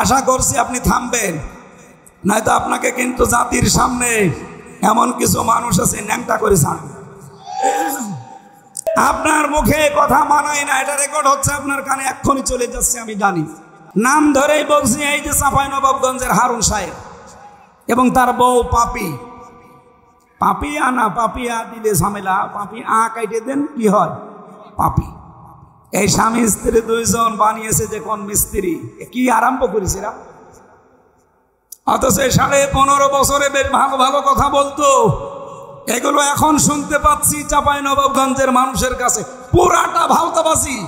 আশা করছি আপনি থামবেন, নয়তো আপনাকে কিন্তু জাতির সামনে এমন কিছু মানুষ আছে ন্যাংটা করে ছাড়বে। আপনার মুখে কথা মানায় না, এটা রেকর্ড হচ্ছে আপনার কানে, এক্ষুনি চলে যাচ্ছে আমি জানি। নাম ধরেই বলছি, এই যে চাঁপাইনবাবগঞ্জের হারুন সাহেব এবং তার বউ পাপি। পাপিয়া না, পাপিয়া দিলে ঝামেলা, পাপি আ কাইটে দেন কি হয় পাপি। এই স্বামী স্ত্রী দুইজন বানিয়েছে যে কোন মিস্ত্রি, কি আরম্ভ করেছে এরা। অথচ 15.5 বছরে বেশ ভালো ভালো কথা বলতো, এগুলো এখন শুনতে পাচ্ছি চাঁপাইনবাবগঞ্জের মানুষের কাছে পুরাটা ভাওতাবাজি।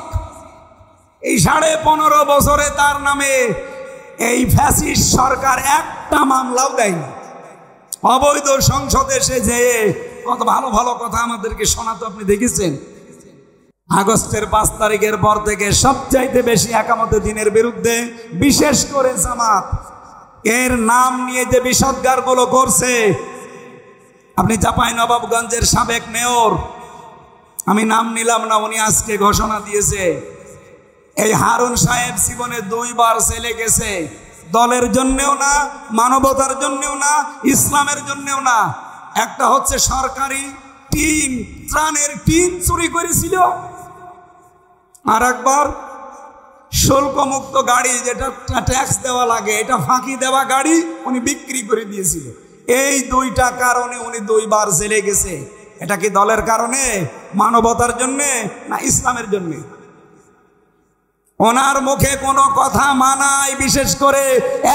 এই 15.5 বছরে তার নামে এই ফ্যাসিস্ট সরকার একটা মামলাও দেয়নি। অবৈধ সংসদে এসে যে কত ভালো ভালো কথা আমাদেরকে শোনাতো, আপনি দেখেছেন। আগস্টের 5 তারিখের পর থেকে সবচাইতে বেশি একামতে দিনের বিরুদ্ধে, বিশেষ করে জামাত এর নাম নিয়ে যে বিষোদ্গারগুলো করছে। আপনি চাঁপাইনবাবগঞ্জের সাবেক মেয়র, আমি নাম নিলাম না, উনি আজকে ঘোষণা দিয়েছে এই হারুন সাহেব জীবনে 2 বার জেলে গেছে। দলের জন্যেও না, মানবতার জন্যেও না, ইসলামের জন্যেও না। একটা হচ্ছে সরকারি টিন, ত্রাণের টিন চুরি করেছিল, আর একবার শুল্কমুক্ত গাড়ি, যেটা ট্যাক্স দেওয়া লাগে, এটা ফাঁকি দেওয়া গাড়ি উনি বিক্রি করে দিয়েছিল। এই 2টা কারণে উনি 2 বার জেলে গেছে। এটা কি দলের কারণে, মানবতার জন্যে, না ইসলামের জন্যে? ওনার মুখে কোনো কথা মানায়, বিশেষ করে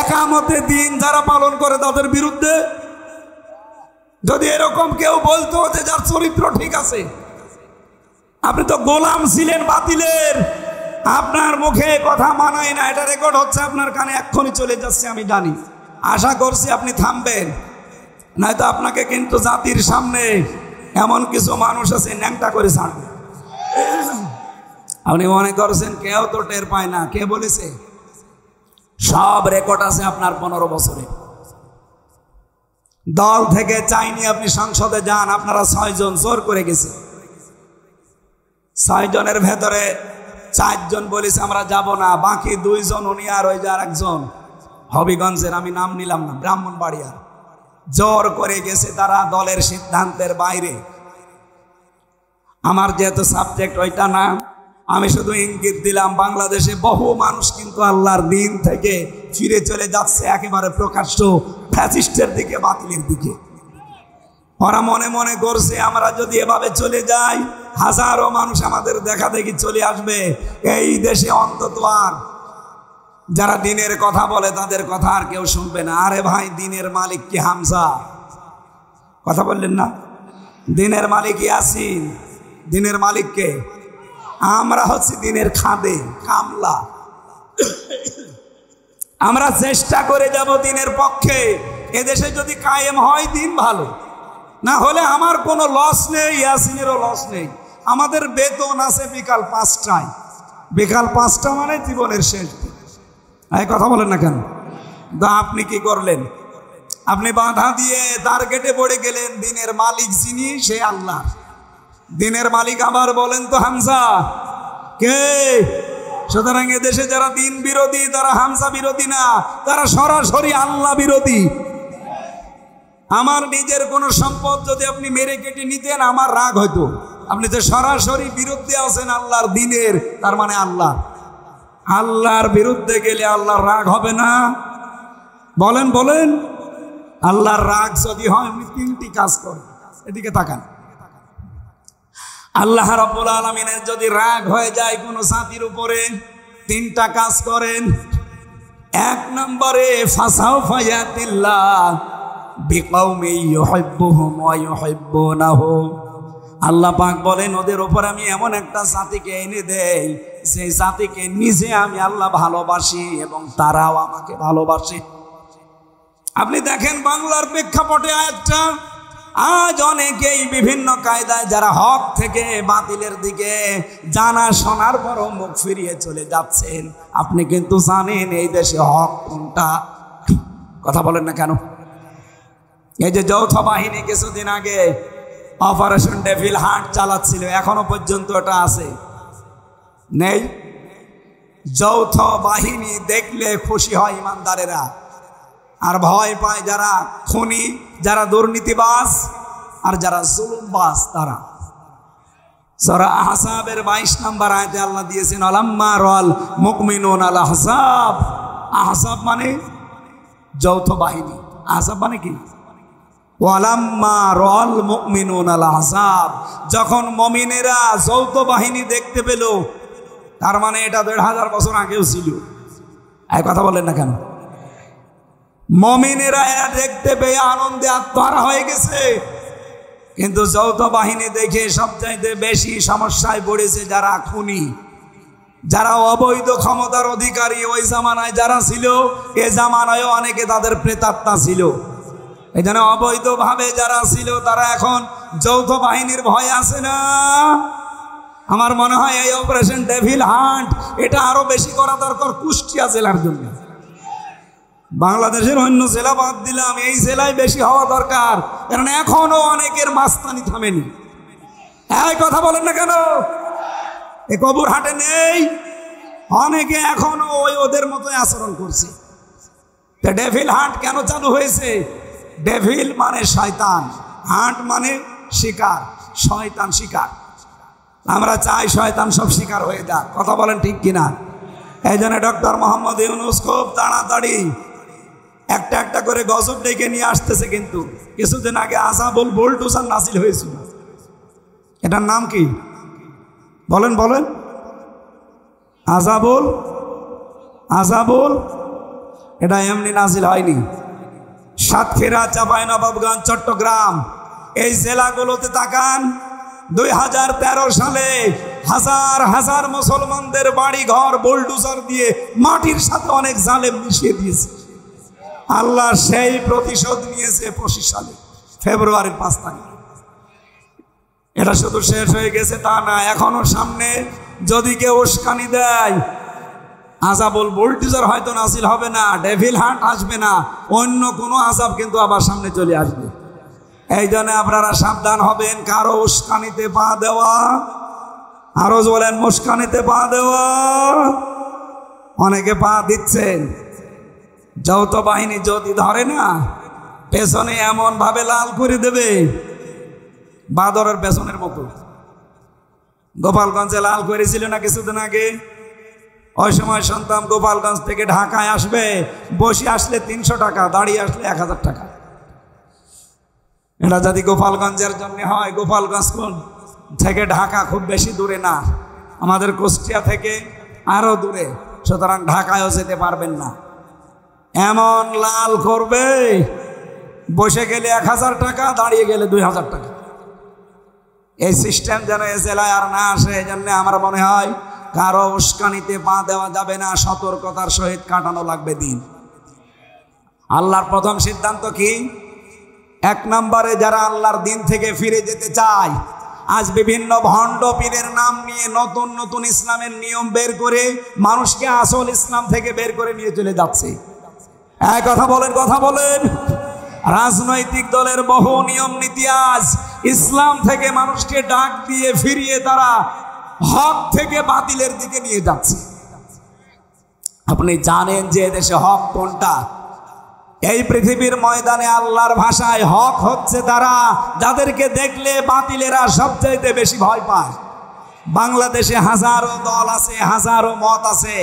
একামতে দিন যারা পালন করে তাদের বিরুদ্ধে। যদি এরকম কেউ বলতো যে যার চরিত্র ঠিক আছে, আপনি তো গোলাম ছিলেন বাতিলের, আপনার মুখে কথা মানায় না, এটা রেকর্ড হচ্ছে আপনার কানে, এক্ষুনি চলে যাচ্ছে আমি জানি। আশা করছি আপনি থামবেন, নয়তো আপনাকে কিন্তু জাতির সামনে এমন কিছু মানুষ আছে ন্যাংটা করে ছাড়বে। আপনি মনে করছেন কেউ তো টের পায় না, কে বলেছে? সব রেকর্ড আছে আপনার 15 বছরে। দল থেকে চাইনি আপনি সংসদে যান, আপনারা 6 জন জোর করে গেছে। 6 জনের ভেতরে 4 জন বলেছে আমরা যাব না, বাকি 2 জন উনি আর ওই যে আরেকজন হবিগঞ্জের, আমি নাম নিলাম না, ব্রাহ্মণবাড়িয়া, জোর করে গেছে তারা দলের সিদ্ধান্তের বাইরে। আমার যেহেতু সাবজেক্ট ওইটা না, আমি শুধু ইঙ্গিত দিলাম, বাংলাদেশে বহু মানুষ কিন্তু আল্লাহর দিন থেকে ফিরে চলে যাচ্ছে একেবারে প্রকাশ্য ফ্যাসিস্টের দিকে, বাতিলের দিকে। ওরা মনে মনে করছে আমরা যদি এভাবে চলে যাই, হাজারো মানুষ আমাদের দেখা দেখি চলে আসবে। এই দেশে অন্তত আর যারা দিনের কথা বলে তাদের কথা আর কেউ শুনবে না। আরে ভাই, দিনের মালিক কি হামজা? কথা বললেন না? দিনের মালিক ইয়াসিন, দিনের মালিককে আমরা হচ্ছে দিনের খাদে কামলা। আমরা চেষ্টা করে যাব দিনের পক্ষে। এদেশে যদি কায়েম হয় দিন ভালো, না হলে আমার কোনো লস নেই, ইয়াসিনেরও লস নেই। আমাদের বেতন আছে বিকাল 5টায়, বিকাল 5টা মানে জীবনের শেষ দিন। এই কথা বলেন না কেন? আপনি কি করলেন? আপনি বাধা দিয়ে টার্গেটে পড়ে গেলেন। দিনের মালিক যিনি, সে আল্লাহ। দিনের মালিক আবার বলেন তো হামজা কে? সুতরাং এদেশে যারা দিন বিরোধী তারা হামজা বিরোধী না, তারা সরাসরি আল্লাহ বিরোধী। আমার নিজের কোনো সম্পদ যদি আপনি মেরে কেটে নিতেন আমার রাগ হইতো। আপনি যে সরাসরি বিরুদ্ধে আছেন আল্লাহর দিনের, তার মানে আল্লাহর বিরুদ্ধে গেলে আল্লাহর রাগ হবে না? বলেন বলেন। আল্লাহর রাগ যদি হয়, আপনি 3টি কাজ করেন। এদিকে তাকান। আল্লাহ রাব্বুল আলামিনের যদি রাগ হয়ে যায় কোনো জাতির উপরে, 3টা কাজ করেন। 1 নম্বরে ফাসাউফা ইয়াতিল্লাহ বিকাউমি ইউহিব্বুহুম ওয়া ইউহিব্বুনাহু। আল্লাহ পাক বলেন ওদের উপর আমি এমন একটা জাতিকে এনে দেই, সেই জাতিকে নিজে আমি আল্লাহ ভালোবাসি এবং তারাও আমাকে ভালোবাসে। আপনি দেখেন বাংলার প্রেক্ষাপটে আয়াতটা, আজ অনেকেই বিভিন্ন কায়দায় যারা হক থেকে বাতিলের দিকে জানা শোনার পরও মুখ ফিরিয়ে চলে যাচ্ছেন। আপনি কিন্তু জানেন এই দেশে হক কোনটা? কথা বলেন না কেন? এই যে যৌথ বাহিনী কিছুদিন আগে অপারেশন ডেভিল হান্ট চালাচ্ছিল, এখনো পর্যন্ত ওটা আছে নেই? যৌথ বাহিনী দেখলে খুশি হয় ইমানদারেরা, আর ভয় পায় যারা খুনি, যারা দুর্নীতিবাজ, আর যারা জুলুমবাজ তারা। সূরা আহজাবের 22 নম্বর আয়াতে আল্লাহ দিয়েছেন আলাম্মা রাল মুমিনুন আল আহজাব। আহজাব মানে যৌথ বাহিনী। আহজাব মানে কি? ওয়ালাম্মা রাল মুমিনুন আল আহজাব, যখন মুমিনেরা যৌথ বাহিনী দেখতে পেল, তার মানে এটা 1500 বছর আগেও ছিল। এই কথা বলেন না কেন? মুমিনেরা দেখতে পেয়ে আনন্দে আত্মহারা হয়ে গেছে, কিন্তু যৌথ বাহিনী দেখে সবচাইতে বেশি সমস্যায় পড়েছে যারা খুনি, যারা অবৈধ ক্ষমতার অধিকারী। ওই জামানায় যারা ছিল, এ জামানায়ও অনেকে তাদের প্রেতাত্মা ছিল। এই জন্য অবৈধভাবে যারা ছিল তারা এখন যৌথ বাহিনীর ভয় আছে না। আমার মনে হয় এই অপারেশন ডেভিল হান্ট এটা আরো বেশি করা দরকার কুষ্টিয়া জেলার জন্য। বাংলাদেশের অন্য জেলা বাদ দিলাম, এই জেলায় বেশি হওয়া দরকার, কারণ এখনো অনেকের মাস্তানি থামেনি। এই কথা বলেন না কেন? এ কবুর হাটে নেই, অনেকে এখনো ওদের মতো আচরণ করছে। ডেভিল হান্ট কেন চালু হয়েছে? ডেভিল মানে শয়তান, হান্ট মানে শিকার, শয়তান শিকার। আমরা চাই শয়তান সব শিকার হয়ে যাক। কথা বলেন ঠিক কিনা? এই জন্য ডক্টর মোহাম্মদ ইউনূস খুব তাড়াতাড়ি একটা একটা করে গজব ডেকে নিয়ে আসতেছে। কিন্তু কিছুদিন আগে আযাবুল বুলডোজার নাজিল হয়েছিল। এটার নাম কি বলেন? বলেন। আযাবুল এটা এমনি নাজিল হয়নি। সাতক্ষীরা, চাঁপাইনবাবগঞ্জ, চট্টগ্রাম এই জেলাগুলোতে তাকান, 2013 সালে হাজার হাজার মুসলমানদের বাড়ি ঘর বুলডোজার দিয়ে মাটির সাথে অনেক জালেম মিশিয়ে দিয়েছে। আল্লাহ সেই প্রতিশোধ নিয়েছে 25 সালে ফেব্রুয়ারির 5 তারিখ। এটা শুধু শেষ হয়ে গেছে তা না, এখনো সামনে যদি কেউ উস্কানি দেয়, আযাবুল বুলডোজার হয়তো নাজিল হবে না, ডেভিল হান্ট আসবে না, অন্য কোনো আযাব কিন্তু আবার সামনে চলে আসবে। এই জন্য আপনারা সাবধান হবেন, কারো উস্কানিতে পা দেওয়া, আরো বলেন মুস্কানিতে পা দেওয়া। অনেকে পা দিচ্ছেন। যৌথ বাহিনী যদি ধরে না, পেছনে এমন ভাবে লাল করে দেবে বাদরের পেছনের মতো। গোপালগঞ্জে লাল করেছিল না কিছুদিন আগে? ওই সময় শুনতাম গোপালগঞ্জ থেকে ঢাকায় আসবে, বসে আসলে 300 টাকা, দাঁড়িয়ে আসলে 1000 টাকা। এটা যদি গোপালগঞ্জের জন্য হয়, গোপালগঞ্জ থেকে ঢাকা খুব বেশি দূরে না, আমাদের কুষ্টিয়া থেকে আরো দূরে, সুতরাং ঢাকায়ও যেতে পারবেন না। এমন লাল করবে, বসে গেলে 1000 টাকা, দাঁড়িয়ে গেলে 2000 টাকা। এই সিস্টেম যেন এ জেলায় আর না আসে। এই জন্য আমার মনে হয় কারো উস্কানিতে পা দেওয়া যাবে না, সতর্কতার সহিত কাটানো লাগবে দিন। আল্লাহর প্রথম সিদ্ধান্ত কি? 1 নম্বরে যারা আল্লাহর দিন থেকে ফিরে যেতে চায়, আজ বিভিন্ন ভণ্ড পীরের নাম নিয়ে নতুন নতুন ইসলামের নিয়ম বের করে মানুষকে আসল ইসলাম থেকে বের করে নিয়ে চলে যাচ্ছে। কথা বলেন। রাজনৈতিক দলের বহু নিয়ম নীতি আজ ইসলাম থেকে মানুষকে ডাক দিয়ে ফিরিয়ে তারা হক থেকে বাতিলের দিকে নিয়ে যাচ্ছে। আপনি জানেন যে দেশে হক কোনটা? এই পৃথিবীর ময়দানে আল্লাহর ভাষায় হক হচ্ছে তারা যাদেরকে দেখলে বাতিলেরা সবচাইতে বেশি ভয় পায়। বাংলাদেশে হাজারো দল আছে, হাজারো মত আছে।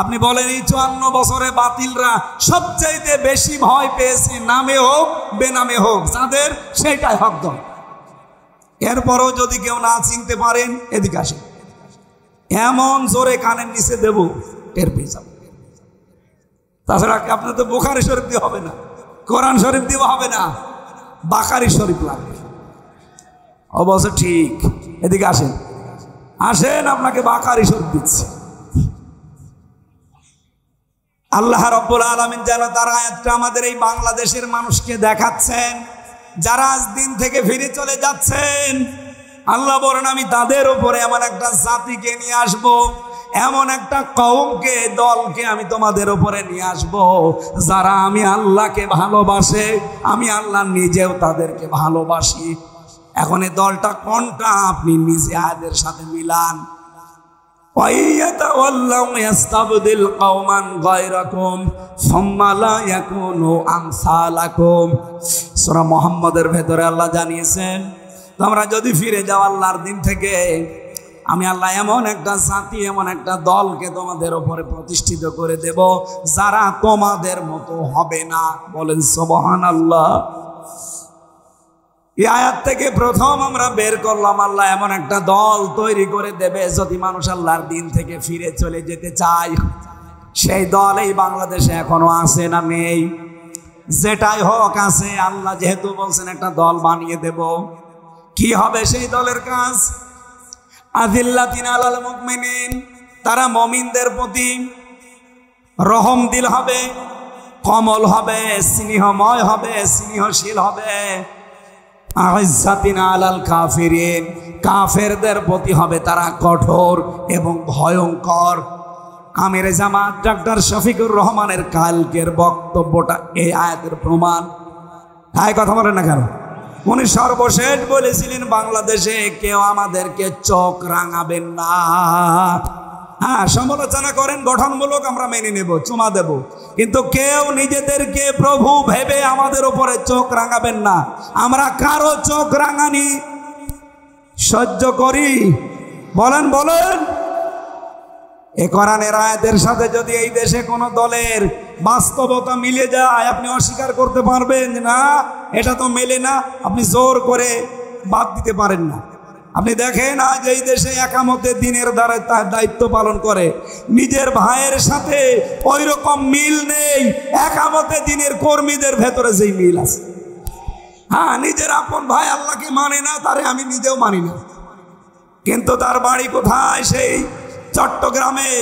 আপনি বলেন এই 54 বছরে বাতিলরা সবচাইতে বেশি ভয় পেয়েছে, নামে হোক বেনামে হোক, যাদের সেটাই হক দল। এরপরও যদি কেউ না চিনতে পারেন, এদিকে আসেন, এমন জোরে কানের নিচে দেব, টের পেয়ে যাবো। তাছাড়া আপনার তো বুখারী শরীফ দিয়ে হবে না, কোরআন শরীফ দিয়ে হবে না, বাকারি শরীফ লাগবে। অবশ্য ঠিক, এদিকে আসেন, আপনাকে বাকারি শরীফ দিচ্ছে। আল্লাহ রাব্বুল আলামিন যেন তার আয়াতটা আমাদের এই বাংলাদেশের মানুষকে দেখাচ্ছেন, যারা আজ দিন থেকে ফিরে চলে যাচ্ছেন। আল্লাহ বলেন আমি তাদের উপরে এমন একটা জাতিকে নিয়ে আসব, এমন একটা কওমকে, দলকে আমি তোমাদের উপরে নিয়ে আসব, যারা আমি আল্লাহকে ভালোবাসে, আমি আল্লাহ নিজেও তাদেরকে ভালোবাসি। এখন এই দলটা কোনটা আপনি নিজে আয়াতের সাথে মিলান। ওয়াইয়াতাওয়াল্লাউ ইয়াস্তাবদিল কওমান গায়রাকুম সুম্মা লা ইয়াকুনু আমসালাকুম। সূরা মুহাম্মদের ভেতরে আল্লাহ জানিয়েছেন, তোমরা যদি ফিরে যাও আল্লাহর দিন থেকে, আমি আল্লাহ এমন একটা জাতি, এমন একটা দলকে তোমাদের উপরে প্রতিষ্ঠিত করে দেব যারা তোমাদের মতো হবে না। বলেন সুবহানাল্লাহ। এই আয়াত থেকে প্রথম আমরা বের করলাম, আল্লাহ এমন একটা দল তৈরি করে দেবে যদি মানুষ আল্লাহর দিন থেকে ফিরে চলে যেতে চায়। সেই দল এই বাংলাদেশে এখনো আছে না নেই? যেটাই হোক আছে। আল্লাহ যেহেতু বলছেন একটা দল বানিয়ে দেব, কি হবে সেই দলের কাজ? আযিল্লাতিন আলাল মুমিনিন, তারা মুমিনদের প্রতি রহম দিল হবে, কমল হবে, স্নেহময় হবে, স্নেহশীল হবে। আইজ্জাতিন আলাল কাফিরিন, কাফেরদের প্রতি হবে তারা কঠোর এবং ভয়ঙ্কর। আমির জামাত ডক্টর শফিকুর রহমানের কালকের বক্তব্যটা এই আয়াতের প্রমাণ। তাই কথা বলেন না কেন? উনি সর্বশেষ বলেছিলেন, বাংলাদেশে কেউ আমাদেরকে চোখ রাঙাবেন না। হ্যাঁ, সমালোচনা করেন গঠনমূলক, আমরা মেনে নেব, চুমা দেব, কিন্তু কেউ নিজেদেরকে প্রভু ভেবে আমাদের উপরে চোখ রাঙাবেন না। আমরা কারো চোখ রাঙানি সহ্য করি? বলেন বলেন। এই কোরআনের আয়াতের সাথে যদি এই দেশে কোনো দলের বাস্তবতা মিলে যায়, আপনি অস্বীকার করতে পারবেন না এটা তো মেলে না, আপনি জোর করে বাদ দিতে পারেন না। আপনি দেখেন আজ এই দেশে একামতে দিনের দ্বারা তার দায়িত্ব পালন করে নিজের ভাইয়ের সাথে ওই রকম মিল নেই একামতে দিনের কর্মীদের ভেতরে যেই মিল আছে। হ্যাঁ, নিজের আপন ভাই আল্লাহকে মানে না, তারে আমি নিজেও মানি না, কিন্তু তার বাড়ি কোথায়? সেই চট্টগ্রামে।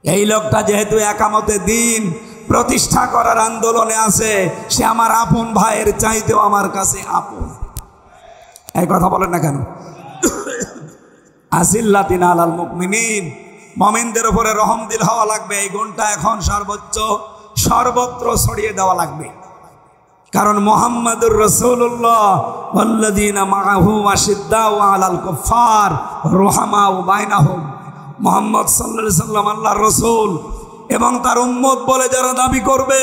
এই লোকটা যেহেতু একামতে দিন প্রতিষ্ঠা করার আন্দোলনে আছে, সে আমার আপন ভাইয়ের চাইতেও আমার কাছে আপন। এই কথা বলেন না কেন? আযিল্লাতিন আলাল মুমিনিন, মুমিনদের উপরে রহম দিল হওয়া লাগবে। এই গুণটা এখন সর্বত্র ছড়িয়ে দেওয়া লাগবে, কারণ মুহাম্মাদুর রাসূলুল্লাহ ওয়াল্লাযীনা মাআহু আশিদ্দাউ আলাল কুফার রুহামাউ বাইনাহুম। মুহাম্মদ সাল্লাল্লাহু আলাইহি সাল্লাম আল্লাহর রাসূল এবং তার উম্মত বলে যারা দাবি করবে,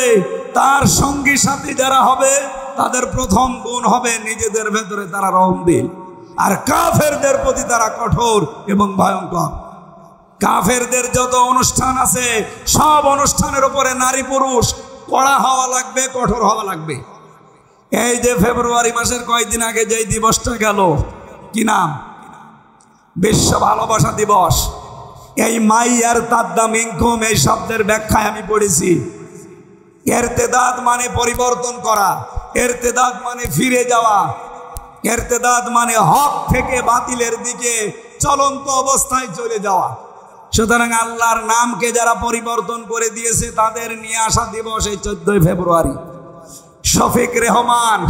তার সঙ্গী সাথী যারা হবে, তাদের প্রথম গুণ হবে নিজেদের ভেতরে তারা রহমদিল, আর কাফেরদের প্রতি তারা কঠোর এবং ভয়ঙ্কর। কাফেরদের যত অনুষ্ঠান আছে সব অনুষ্ঠানের উপরে নারী পুরুষ কড়া হওয়া লাগবে, কঠোর হওয়া লাগবে। এই যে ফেব্রুয়ারি মাসের কয়েকদিন আগে যেই দিবসটা গেল, কি নাম? বিশ্ব ভালোবাসা দিবস। এই মাইয়ার তাদ্দা মিনকুম এই শব্দের ব্যাখ্যায় আমি পড়েছি, ইরতেদাদ মানে পরিবর্তন করা, ইরতেদাদ মানে ফিরে যাওয়া, ইরতেদাদ মানে হক থেকে বাতিলের দিকে চলন্ত অবস্থায় চলে যাওয়া। সুতরাং আল্লাহর নামকে যারা পরিবর্তন করে দিয়েছে তাদের নিয়ে আসা দিবস এই 14 ফেব্রুয়ারি। শফিক রেহমান,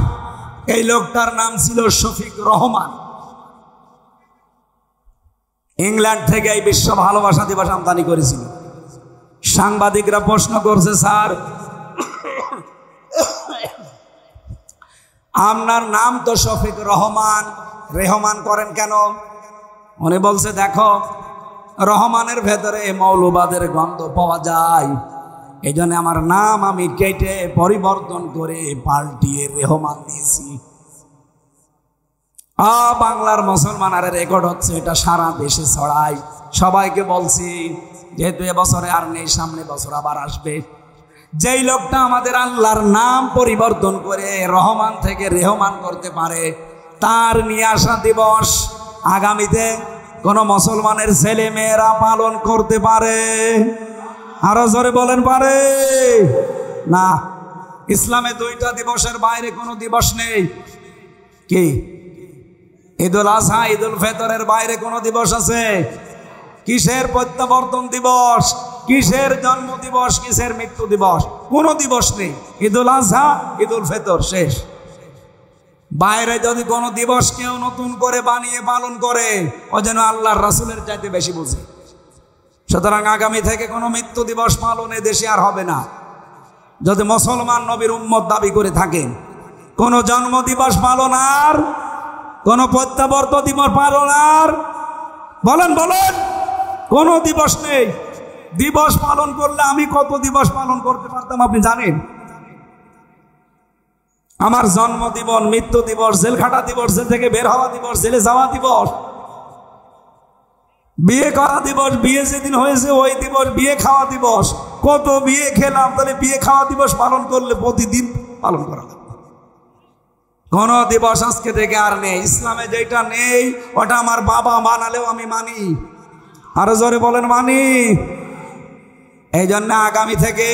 এই লোকটার নাম ছিল শফিক রহমান। ইংল্যান্ড থেকে এই বিশ্ব ভালোবাসা দিবস আমদানি করেছিল। সাংবাদিকরা প্রশ্ন করছে, স্যার আপনার নাম তো শফিক রহমান, রেহমান করেন কেন? উনি বলছে, দেখো রহমানের ভেতরে মৌলবাদের গন্ধ পাওয়া যায়, এই জন্য আমার নাম আমি কেটে পরিবর্তন করে পাল্টিয়ে রেহমান দিয়েছি। বাংলার মুসলমানের রেকর্ড হচ্ছে, এটা সারা দেশে ছড়াই। সবাইকে বলছি, যেহেতু এবছরে আর নেই, সামনে বছর আবার আসবে। যেই লোকটা আমাদের আল্লাহর নাম পরিবর্তন করে রহমান থেকে রেহমান করতে পারে, তার নিয়ে আসা দিবস আগামীতে কোন মুসলমানের ছেলে মেয়েরা পালন করতে পারে? আরো জোরে বলেন, পারে না? ইসলামে 2টা দিবসের বাইরে কোনো দিবস নেই। কি? ঈদুল আজহা, ঈদুল ফিতরের বাইরে কোনো দিবস আছে? কিসের প্রত্যাবর্তন দিবস, কিসের জন্ম দিবস, কিসের মৃত্যু দিবস? কোনো দিবস নেই। ঈদুল আজহা, ঈদুল ফিতর, শেষ। বাইরে যদি কোনো দিবস কেউ নতুন করে বানিয়ে পালন করে, ও যেন আল্লাহর রাসূলের চাইতে বেশি বুঝে। সুতরাং আগামী থেকে কোনো মৃত্যু দিবস পালন এ দেশে আর হবে না। যদি মুসলমান নবীর উম্মত দাবি করে থাকেন, কোনো জন্ম দিবস পালন আর, কোনো প্রত্যাবর্তন দিবস পালন আর, বলেন বলেন। কোনো দিবস নেই। দিবস পালন করলে আমি কত দিবস পালন করতে পারতাম আপনি জানেন? আমার জন্ম দিবস, মৃত্যু দিবস, জেল খাটা দিবস, জেল থেকে বের হওয়া দিবস, জেলে যাওয়া দিবস, বিয়ে করা দিবস, বিয়ে যেদিন হয়েছে ওই দিবস, বিয়ে খাওয়া দিবস, কত বিয়ে খেলাম। তাহলে বিয়ে খাওয়া দিবস পালন করলে প্রতিদিন পালন করা লাগবে। কোন দিবস আজকে থেকে আর নেই। ইসলামে যেটা নেই ওটা আমার বাবা মানালেও আমি মানি। আরো জোরে বলেন মানি। এই জন্য আগামী থেকে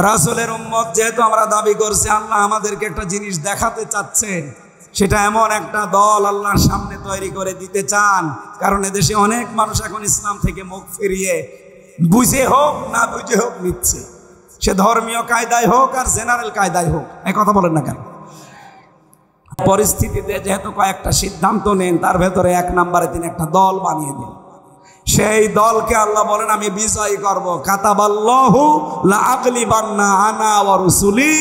রাসূলের উম্মত যেহেতু আমরা দাবি করছি, আল্লাহ আমাদেরকে একটা জিনিস দেখাতে চাচ্ছেন, সেটা এমন একটা দল আল্লাহর সামনে তৈরি করে দিতে চান। কারণ এদেশে অনেক মানুষ এখন ইসলাম থেকে মুখ ফিরিয়ে বুঝে হোক না বুঝে হোক নিচ্ছে, সে ধর্মীয় কায়দায় হোক আর জেনারেল কায়দায় হোক। এই কথা বলেন না কেন? পরিস্থিতিতে যেহেতু কয়েকটা সিদ্ধান্ত নেন, তার ভেতরে এক নম্বরে তিনি একটা দল বানিয়ে দিন। সেই দলকে আল্লাহ বলেন আমি বিজয় করব। কাতাবাল্লাহু লা আগলিবান্না আনা ওয়া রুসুলি।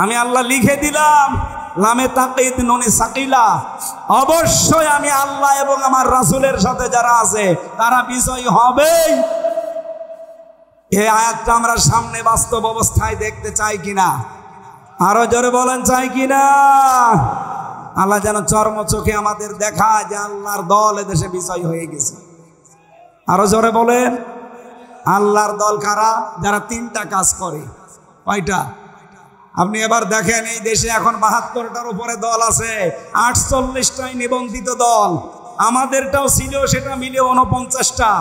আমি আল্লাহ লিখে দিলাম, লামে তাকিদ নুনে সাকিলা, অবশ্যই আমি আল্লাহ এবং আমার রাসূলের সাথে যারা আছে তারা বিজয় হবেই। এই আয়াতটা আমরা সামনে বাস্তব অবস্থায় দেখতে চাই কিনা? আরো জোরে বলেন চাই কিনা? আল্লাহ যেন চর্ম চোখে আমাদের দেখায় যে আল্লাহর দল এদেশে বিজয় হয়ে গেছে। আরো জোরে বলেন। আল্লাহর দল কারা? যারা তিনটা কাজ করে। কয়টা? আপনি এবার দেখেন, এই দেশে এখন ৭২টার উপরে দল আছে, ৪৮টাই নিবন্ধিত দল। আমাদেরটাও ছিল, সেটা মিলে ৪৯টা।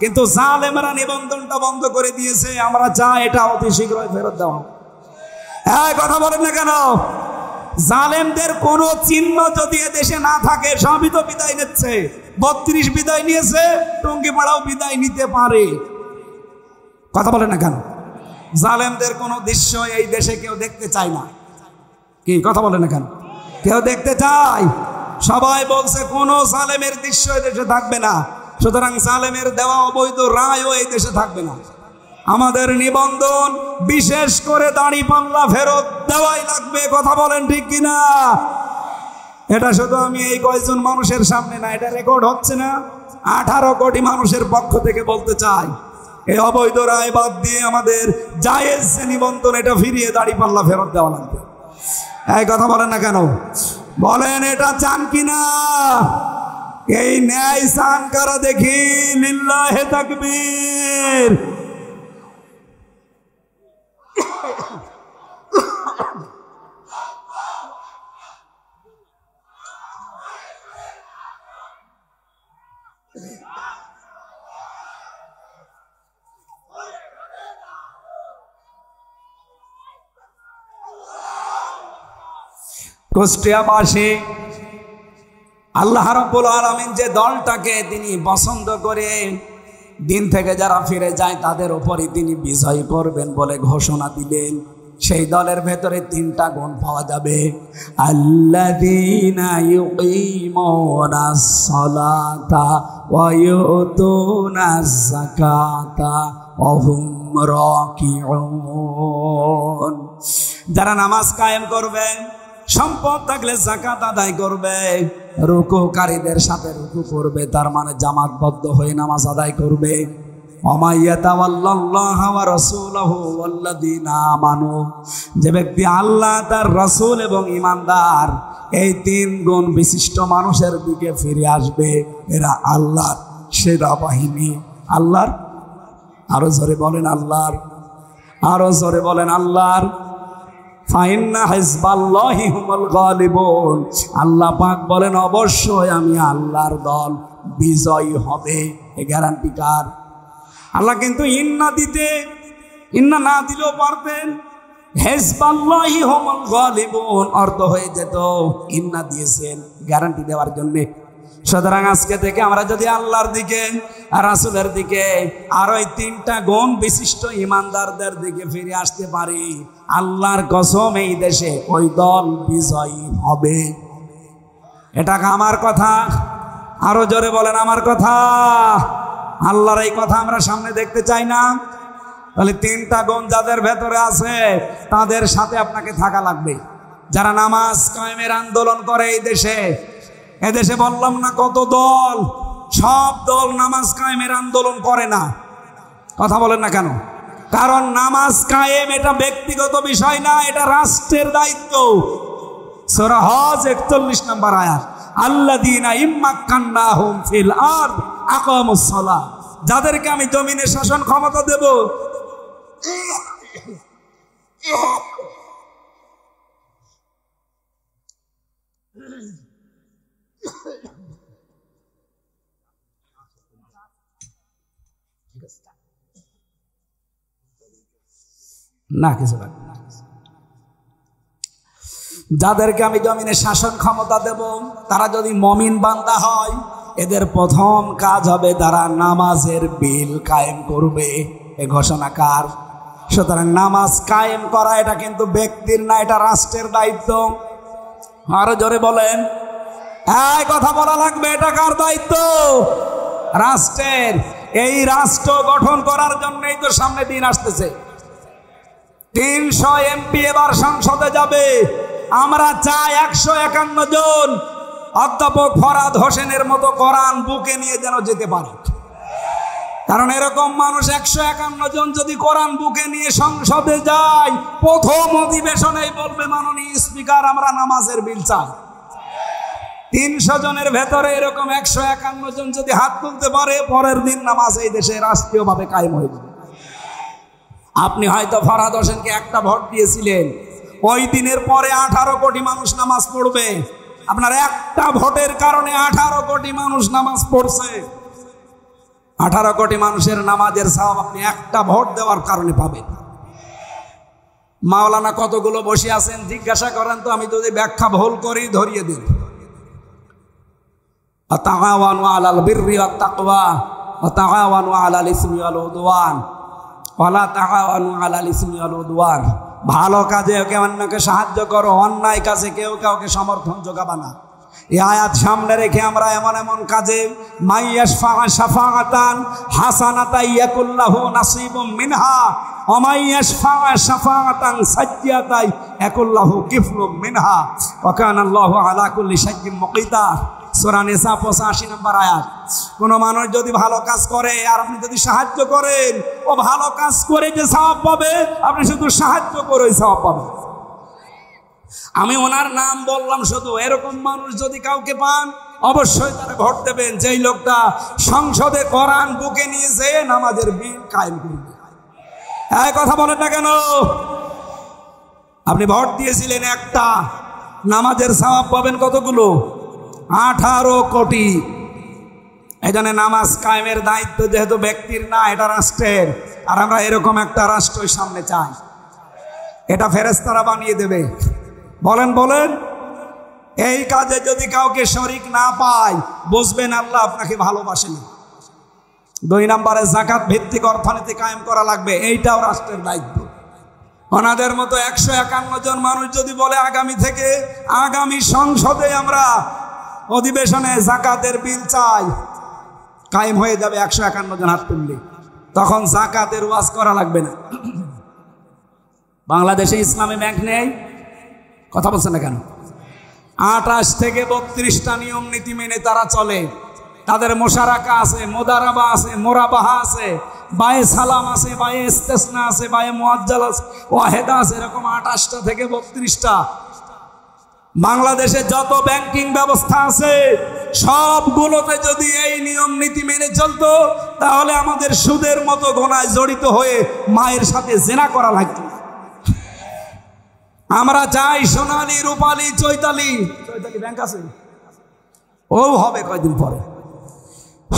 কিন্তু জালেমরা নিবন্ধনটা বন্ধ করে দিয়েছে। আমরা চাই এটা অতি শীঘ্রই ফেরত দেওয়া। হ্যাঁ, কথা বলেন না কেন? জালেমদের কোন চিহ্ন যদি দেশে না থাকে, সবই তো বিদায় নিচ্ছে। ৩২ বিদায় নিয়েছে, টঙ্গিপাড়াও বিদায় নিতে পারে। কথা বলেন না কেন? জালেমদের কোনো দৃশ্য এই দেশে কেউ দেখতে চায় না। কি কথা বলেন না কেন? কেউ দেখতে চায়? সবাই বলছে কোনো জালেমের দৃশ্য এই দেশে থাকবে না। সুতরাং জালেমের দেওয়া অবৈধ রায়ও এই দেশে থাকবে না। আমাদের নিবন্ধন, বিশেষ করে দাড়িপাল্লা ফেরত দেওয়াই লাগবে। কথা বলেন ঠিক কিনা? এটা শুধু আমি এই কয়েকজন মানুষের সামনে না, এটা রেকর্ড হচ্ছে না, 18 কোটি মানুষের পক্ষ থেকে বলতে চাই, এই অবৈধ রায় বাদ দিয়ে আমাদের জায়েজ যে নিবন্ধন, এটা ফিরিয়ে দাড়িপাল্লা ফেরত দেওয়া লাগবে। এই কথা বলেন না কেন? বলেন এটা চান কিনা? এই ন্যায় চান কারা দেখি? লিল্লাহে তাকবীর। কুষ্টিয়াবাসী আল্লাহ রাব্বুল আলামিন যে দলটাকে তিনি পছন্দ করে দিন থেকে যারা ফিরে যায় তাদের উপরই তিনি বিজয় করবেন বলে ঘোষণা দিলেন। সেই দলের ভেতরে 3টা গুণ পাওয়া যাবে। আল্লাযীনা ইউকিমুনাস সালাতা ওয়া ইউতুনাজ যাকাতা ওয়া হুম রাকিউন। যারা নামাজ কায়েম করবে, সম্পদ থাকলে যাকাত আদায় করবে, রুকুকারীদের সাথে রুকু করবে, তার মানে জামাতবদ্ধ হয়ে নামাজ আদায় করবে। ওয়ামাইয়াতাওয়াল্লাল্লাহা ওয়া রাসূলাহু ওয়াল্লাযীনা আমানু, যে ব্যক্তি আল্লাহ, তার রাসূল এবং ঈমানদার, এই 3 গুণ বিশিষ্ট মানুষের দিকে ফিরে আসবে, এরা আল্লাহর সেরা বাহিনী। আল্লাহর, আরো জোরে বলেন আল্লাহর, আরো জোরে বলেন আল্লাহর। ফাইন্না হিজবাল্লাহি হুমুল গালিবুন। আল্লাহ পাক বলেন অবশ্যই আমি আল্লাহর দল বিজয়ী হবে। এই গ্যারান্টি কার? আল্লাহ কিন্তু ইন্না না দিলেও পারতেন। হিজবাল্লাহি হুমুল গালিবুন অর্থ হয়ে যেত, ইন্না দিয়েছেন গ্যারান্টি দেওয়ার জন্য। সুতরাং আজকে থেকে আমরা যদি আল্লাহর দিকে আর রাসূলের দিকে আর ওই 3টা গুণ বিশিষ্ট ঈমানদারদের দিকে ফিরে আসতে পারি, আল্লাহর কসম এই দেশে ওই দল বিজয়ী হবে। এটা আমার কথা। আরো জোরে বলেন আমার কথা। আল্লাহর এই কথা আমরা সামনে দেখতে চাই না? তাহলে 3টা গুণ যাদের ভেতরে আছে তাদের সাথে আপনাকে থাকা লাগবে। যারা নামাজ কায়েমের আন্দোলন করে এই দেশে, এদেশে বললাম না কত দল, সব দল নামাজ কায়েমের আন্দোলন করে না। কথা বলেন না কেন? কারণ নামাজ কায়েম এটা ব্যক্তিগত বিষয় না, এটা রাষ্ট্রের দায়িত্ব। সূরা হজ 41 নম্বর আয়াত, আল্লাযীনা ইম্মাক্কান্নাহুম ফিল আরদ আকামুস সালাহ, যাদেরকে আমি জমিনে শাসন ক্ষমতা দেব না কিছু না, যাদেরকে আমি জমিনে শাসন ক্ষমতা দেব তারা যদি মুমিন বান্দা হয়, এদের প্রথম কাজ হবে তারা নামাজের বিল কায়েম করবে। এ ঘোষণা কার? সুতরাং নামাজ কায়েম করা এটা কিন্তু ব্যক্তির না, এটা রাষ্ট্রের দায়িত্ব। আরো জোরে বলেন, এই কথা বলা লাগবে, এটা কার দায়িত্ব? রাষ্ট্রের। এই রাষ্ট্র গঠন করার জন্যই তো সামনে দিন আসতেছে। 300 এমপি এবার সংসদে যাবে। আমরা চাই 151 জন অধ্যাপক ফরহাদ হোসেনের মতো কোরআন বুকে নিয়ে যেন যেতে পারে। কারণ এরকম মানুষ 151 জন যদি কোরআন বুকে নিয়ে সংসদে যায়, প্রথম অধিবেশনেই বলবে, মাননীয় স্পিকার, আমরা নামাজের বিল চাই। 300 জনের ভেতরে এরকম 151 জন যদি হাত তুলতে পারে, পরের দিন নামাজ এই দেশে রাষ্ট্রীয়ভাবে কায়েম হয়ে যাবে। আপনি হয়তো ফরহাদ হোসেনকে একটা ভোট দিয়েছিলেন, ওই দিনের পরে 18 কোটি মানুষ নামাজ পড়বে। আপনার একটা ভোটের কারণে 18 কোটি মানুষ নামাজ পড়ছে। 18 কোটি মানুষের নামাজের সওয়াব আপনি একটা ভোট দেওয়ার কারণে পাবেন। মাওলানা কতগুলো বসে আছেন জিজ্ঞাসা করেন তো, আমি যদি ব্যাখ্যা ভুল করি ধরিয়ে দিন। তাআওয়ানু আলাল বিররি ওয়াত তাকওয়া ওয়া তাআওয়ানু আলাল ইসমি ওয়াল উদওয়ান ওয়া লা তাআওয়ানু আলাল ইসমি ওয়াল উদওয়ান। ভালো কাজে কেউ অন্যকে সাহায্য করো, অন্যায় কাজে কেউ কাউকে সমর্থন যোগাবা না। এই আয়াত সামনে রেখে আমরা এমন এমন কাজে মাইয়াশফা শাফাআতান হাসানাতান ইয়াকুল্লাহু নাসিবুম মিনহা ওয়া মাইয়াশফা শাফাআতান সাজ্জিয়াতান ইয়াকুল্লাহু কিফলুম মিনহা ওয়া কানা আল্লাহু আলা কুল্লি শাইইন মুকিতা। সূরা নিসা 85 নম্বর আয়াত। কোন মানুষ যদি ভালো কাজ করে আর আপনি যদি সাহায্য করেন, ও ভালো কাজ করে যে সওয়াব পাবে, আপনি শুধু সাহায্য করে সওয়াব পাবেন। আমি ওনার নাম বললাম শুধু, এরকম মানুষ যদি কাউকে পান অবশ্যই তারা ভোট দেবেন, যেই লোকটা সংসদে কোরআন বুকে নিয়েছে নামাজের বিল কায়েম করবে। এই কথা বলেন না কেন? আপনি ভোট দিয়েছিলেন একটা, নামাজের সওয়াব পাবেন কতগুলো? 18 কোটি। এই জন্য নামাজ কায়েমের দায়িত্ব যেহেতু ব্যক্তির না, এটা রাষ্ট্রের। আর আমরা এরকম একটা রাষ্ট্রই সামনে চাই, এটা ফেরেশতারা বানিয়ে দেবে। বলেন বলেন, এই কাজে যদি কাউকে শরিক না পায়, বুঝবেন আল্লাহ আপনাকে ভালোবাসেন। 2 নম্বরে যাকাত ভিত্তিক অর্থনীতি কায়েম করা লাগবে, এইটাও রাষ্ট্রের দায়িত্ব। ওনাদের মতো 151 জন মানুষ যদি বলে আগামী থেকে আগামী সংসদে আমরা অধিবেশনে যাকাতের বিল চাই, কায়েম হয়ে যাবে 151 জন হাত তুললে। তখন যাকাতের ওয়াজ করা লাগবে না। বাংলাদেশে ইসলামী ব্যাংক নেই, কথা বলছেন না কেন? 28 থেকে 32টা নিয়ম নীতি মেনে তারা চলে। তাদের মোশারাকা আছে, মোদারাবা আছে, মোরাবাহা আছে, বায়ে সালাম আছে, বায়ে ইস্তেসনা আছে, বায়ে মুআজ্জাল আছে, ওয়াহেদা আছে, এরকম 28টা থেকে 32টা। বাংলাদেশে যত ব্যাংকিং ব্যবস্থা আছে সবগুলোতে যদি এই নিয়ম নীতি মেনে চলতো, তাহলে আমাদের সুদের মতো গোনায় জড়িত হয়ে মায়ের সাথে জেনা করা লাগতো। আমরা চাই সোনালী, রূপালী, চৈতালি ব্যাংক আছে, ও হবে কয়দিন পরে।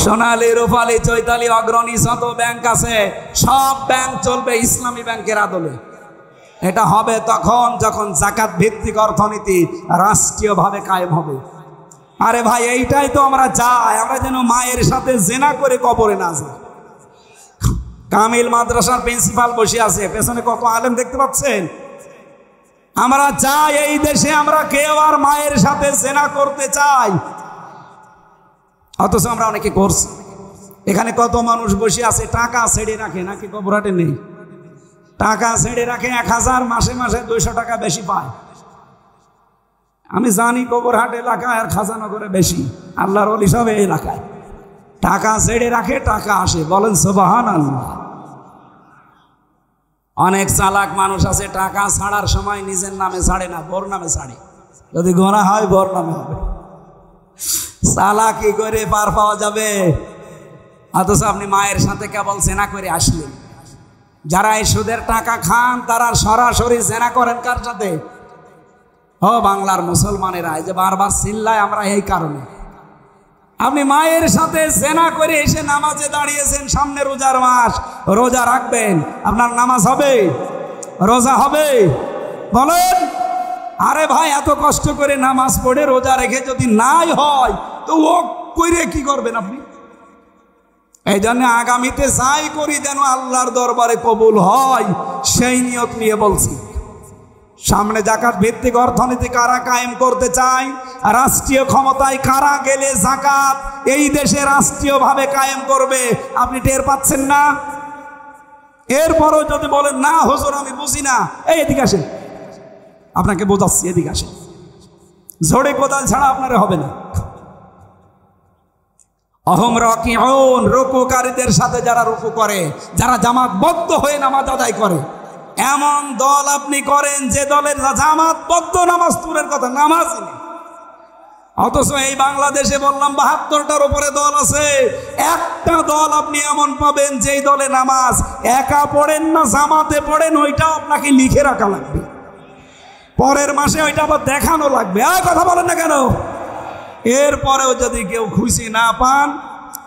সোনালী, রূপালী, চৈতালি, অগ্রণী যত ব্যাংক আছে সব ব্যাংক চলবে ইসলামী ব্যাংকের আদলে। এটা হবে তখন যখন যাকাত ভিত্তিক অর্থনীতি রাষ্ট্রীয়ভাবে কায়েম হবে। আরে ভাই, এইটাই তো আমরা চাই, আমরা যেন মায়ের সাথে জেনা করে কবরে না যাই। কামিল মাদ্রাসার প্রিন্সিপাল বসে আছে, পেছনে কত আলেম দেখতে পাচ্ছেন। আমরা চাই এই দেশে আমরা কেউ আর মায়ের সাথে জেনা করতে চাই, অথচ আমরা অনেকে করছি। এখানে কত মানুষ বসে আছে টাকা ছেড়ে রাখে, নাকি কবরাটে নেই? টাকা ছেড়ে রাখে 1000, মাসে মাসে 200 টাকা বেশি পায়। আমি জানি কবরহাট এলাকায় আর খাজানগরে বেশি, আল্লাহর ওলি সব এই এলাকায়। টাকা ছেড়ে রাখে, টাকা আসে। বলেন সুবহানাল্লাহ। অনেক চালাক মানুষ আছে, টাকা ছাড়ার সময় নিজের নামে ছাড়ে না, বোর নামে ছাড়ে। যদি গোনা হয় বোর নামে হবে। চালাকি করে পার পাওয়া যাবে? অথচ আপনি মায়ের সাথে কেবল জেনা করে আসলেন। যারা এই সুদের টাকা খান তারা সরাসরি জেনা করেন কার সাথে? ও বাংলার মুসলমানেরা, এই যে বারবার চিল্লায় আমরা এই কারণে। আপনি মায়ের সাথে জেনা করে এসে নামাজে দাঁড়িয়েছেন, সামনে রোজার মাস, রোজা রাখবেন, আপনার নামাজ হবে? রোজা হবে? বলেন। আরে ভাই, এত কষ্ট করে নামাজ পড়ে রোজা রেখে যদি নাই হয় তো ও কইরে কি করবেন আপনি? এই জন্য আগামীতে যাই করি যেন আল্লাহর দরবারে কবুল হয়, সেই নিয়ত নিয়ে বলছি। সামনে যাকাত ভিত্তিক অর্থনীতি কারা কায়েম করতে চায়, রাষ্ট্রীয় ক্ষমতায় কারা গেলে যাকাত এই দেশে রাষ্ট্রীয়ভাবে কায়েম করবে, আপনি টের পাচ্ছেন না? এরপরও যদি বলেন না হুজুর আমি বুঝি না, এই এদিকে আসেন, আপনাকে বোঝাচ্ছি, এদিকে আসেন। ঝড়ে কোদাল ছাড়া আপনারা হবে না। অহম রাকিউন, রুকুকারীদের সাথে যারা রুকু করে, যারা জামাতবদ্ধ হয়ে নামাজ আদায় করে, এমন দল আপনি করেন যে দলের জামাতবদ্ধ নামাজ তুলের কথা নামাজই নেই। অথচ এই বাংলাদেশে বললাম ৭২টার উপরে দল আছে, একটা দল আপনি এমন পাবেন যেই দলে নামাজ একা পড়েন না জামাতে পড়েন, ওইটাও আপনাকে লিখে রাখা লাগবে, পরের মাসে ওইটা আবার দেখানো লাগবে। আর কথা বলেন না কেন? এরপরেও যদি কেউ খুশি না পান,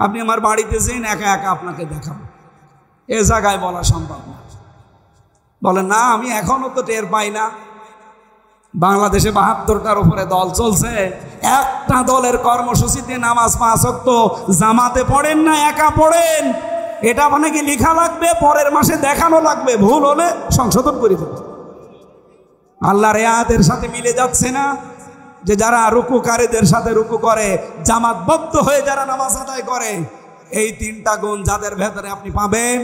আপনি আমার বাড়িতে যেন একা একা আপনাকে দেখাবো, এ জায়গায় বলা সম্ভব না। বলেন না আমি এখনো তো টের পাই না। বাংলাদেশে ৭২টার উপরে দল চলছে, একটা দলের কর্মসূচিতে নামাজ ৫ ওয়াক্ত জামাতে পড়েন না একা পড়েন, এটা মানে কি লেখা লাগবে, পরের মাসে দেখানো লাগবে, ভুল হলে সংশোধন করে দেবে। আল্লাহর আয়াতের সাথে মিলে যাচ্ছে না যে যারা রুকুকারীদের সাথে রুকু করে, জামাতবদ্ধ হয়ে যারা নামাজ আদায় করে, এই ৩টা গুণ যাদের ভেতরে আপনি পাবেন,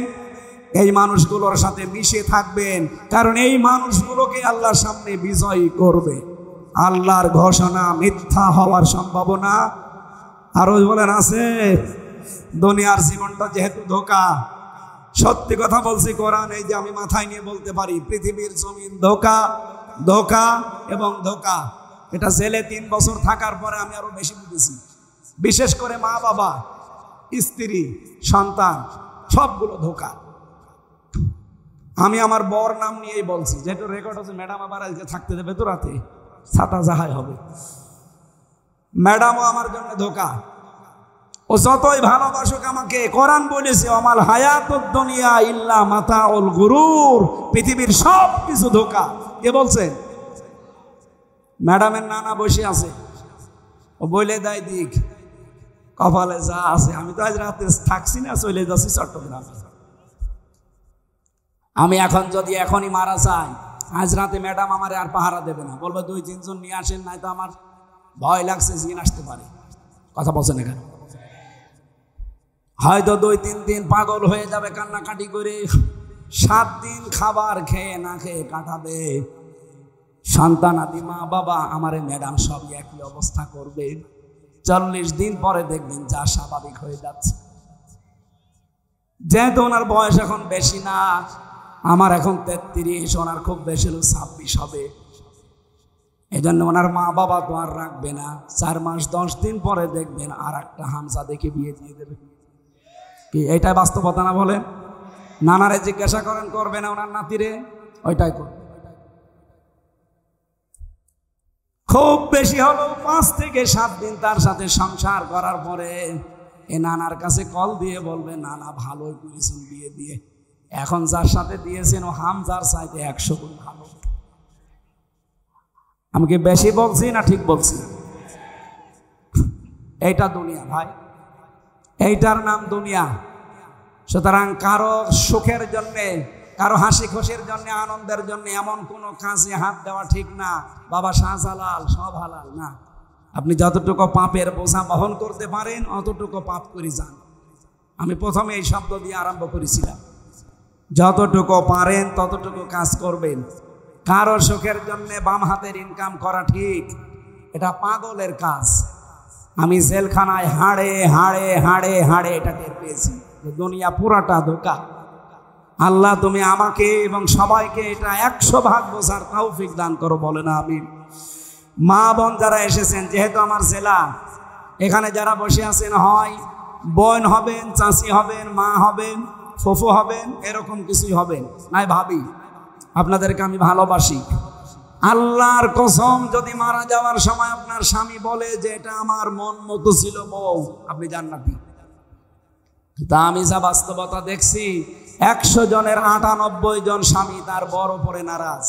এই মানুষগুলোর সাথে মিশে থাকবেন, কারণ এই মানুষগুলোকে আল্লাহর সামনে বিজয়ী করবে। আল্লাহর ঘোষণা মিথ্যা হওয়ার সম্ভাবনা আরো বলেন আছে। দুনিয়ার জীবনটা যেহেতু ধোঁকা, সত্যি কথা বলছি, কোরআন এই যে আমি মাথায় নিয়ে বলতে পারি, পৃথিবীর জমিন ধোঁকা, ধোঁকা এবং ধোঁকা। এটা জেলে ৩ বছর থাকার পরে আমি আরো বেশি বুঝেছি। বিশেষ করে মা বাবা, স্ত্রী, সন্তান, সবগুলো ধোঁকা। আমি আমার বর নাম নিয়েই বলছি, যেহেতু রেকর্ড হচ্ছে। ম্যাডাম আবার আজকে থাকতে দেবে তো রাতে, ছাতা জাহাই হবে। ম্যাডামও আমার জন্য ধোঁকা। ও যতই ভালোবাসুক আমাকে, কোরআন বলেছে আমাল হায়াতুদ দুনিয়া ইল্লা মাতাউল গুরুর, পৃথিবীর সব কিছু ধোঁকা। কে বলছে? ম্যাডামের নানা বসে আছে, ও বলে দেয় দিক কপালে যা আছে। আমি তো আজ রাতে থাকছি না, চলে যাচ্ছি চট্টগ্রামে। আমি এখন যদি এখনই মারা যাই, আজ রাতে ম্যাডাম আমার আর পাহারা দেবে না, বলবে ২-৩ জন নিয়ে আসেন, নাই তো আমার ভয় লাগছে জিন আসতে পারে। কথা বলছেন এখানে? হয়তো ২-৩ দিন পাগল হয়ে যাবে কান্নাকাটি করে, ৭ দিন খাবার খেয়ে না খেয়ে কাটাবে। সন্তান আদি মা বাবা আমারে ম্যাডাম সবই একই অবস্থা করবে। ৪০ দিন পরে দেখবেন যা স্বাভাবিক হয়ে যাচ্ছে। যেহেতু ওনার বয়স এখন বেশি না, আমার এখন ৩৩, ওনার খুব বেশি হলো ২৬ হবে। এই জন্য ওনার মা বাবা তো আর রাখবে না, ৪ মাস ১০ দিন পরে দেখবেন আর একটা হামজা দেখে বিয়ে দিয়ে দেবে। কি এইটাই বাস্তবতা না? বলেন। নানারে জিজ্ঞাসা করেন করবে না ওনার নাতিরে, ওইটাই করবে। খুব বেশি হলো ৫ থেকে ৭ দিন তার সাথে সংসার করার পরে এ নানার কাছে কল দিয়ে বলবে, নানা ভালোই করেছেন বিয়ে দিয়ে, এখন যার সাথে দিয়েছেন ও হামজার চাইতে ১০০ গুণ ভালো। আমি কি বেশি বলছি না ঠিক বলছি? এইটা দুনিয়া ভাই, এইটার নাম দুনিয়া। সুতরাং কারো সুখের জন্যে, কারো হাসি খুশির জন্য, আনন্দের জন্য এমন কোনো কাজে হাত দেওয়া ঠিক না। বাবা শাহজালাল সব হালাল না। আপনি যতটুকু পাপের বোঝা বহন করতে পারেন অতটুকু পাপ করে যান। আমি প্রথমে এই শব্দ দিয়ে আরম্ভ করেছিলাম, যতটুকু পারেন ততটুকু কাজ করবেন। কারো সুখের জন্য বাম হাতের ইনকাম করা ঠিক, এটা পাগলের কাজ। আমি জেলখানায় হাড়ে হাড়ে হাড়ে হাড়ে এটা টের পেয়েছি যে দুনিয়া পুরাটা ধোঁকা। আল্লাহ তুমি আমাকে এবং সবাইকে এটা 100 ভাগ বোঝার তৌফিক দান করো, বলে না আমিন। মা বোন যারা এসেছেন, যেহেতু আমার জেলা, এখানে যারা বসে আছেন হয় বোন হবেন, চাচি হবেন, মা হবেন, ফুফু হবেন, এরকম কিছুই হবেন নাই ভাবি, আপনাদেরকে আমি ভালোবাসি। আল্লাহর কসম, যদি মারা যাওয়ার সময় আপনার স্বামী বলে যে এটা আমার মন মতো ছিল বউ, আপনি জান্নাতি। তা আমি যা বাস্তবতা দেখছি, 100 জনের 98 জন স্বামী তার বড় পরে নারাজ।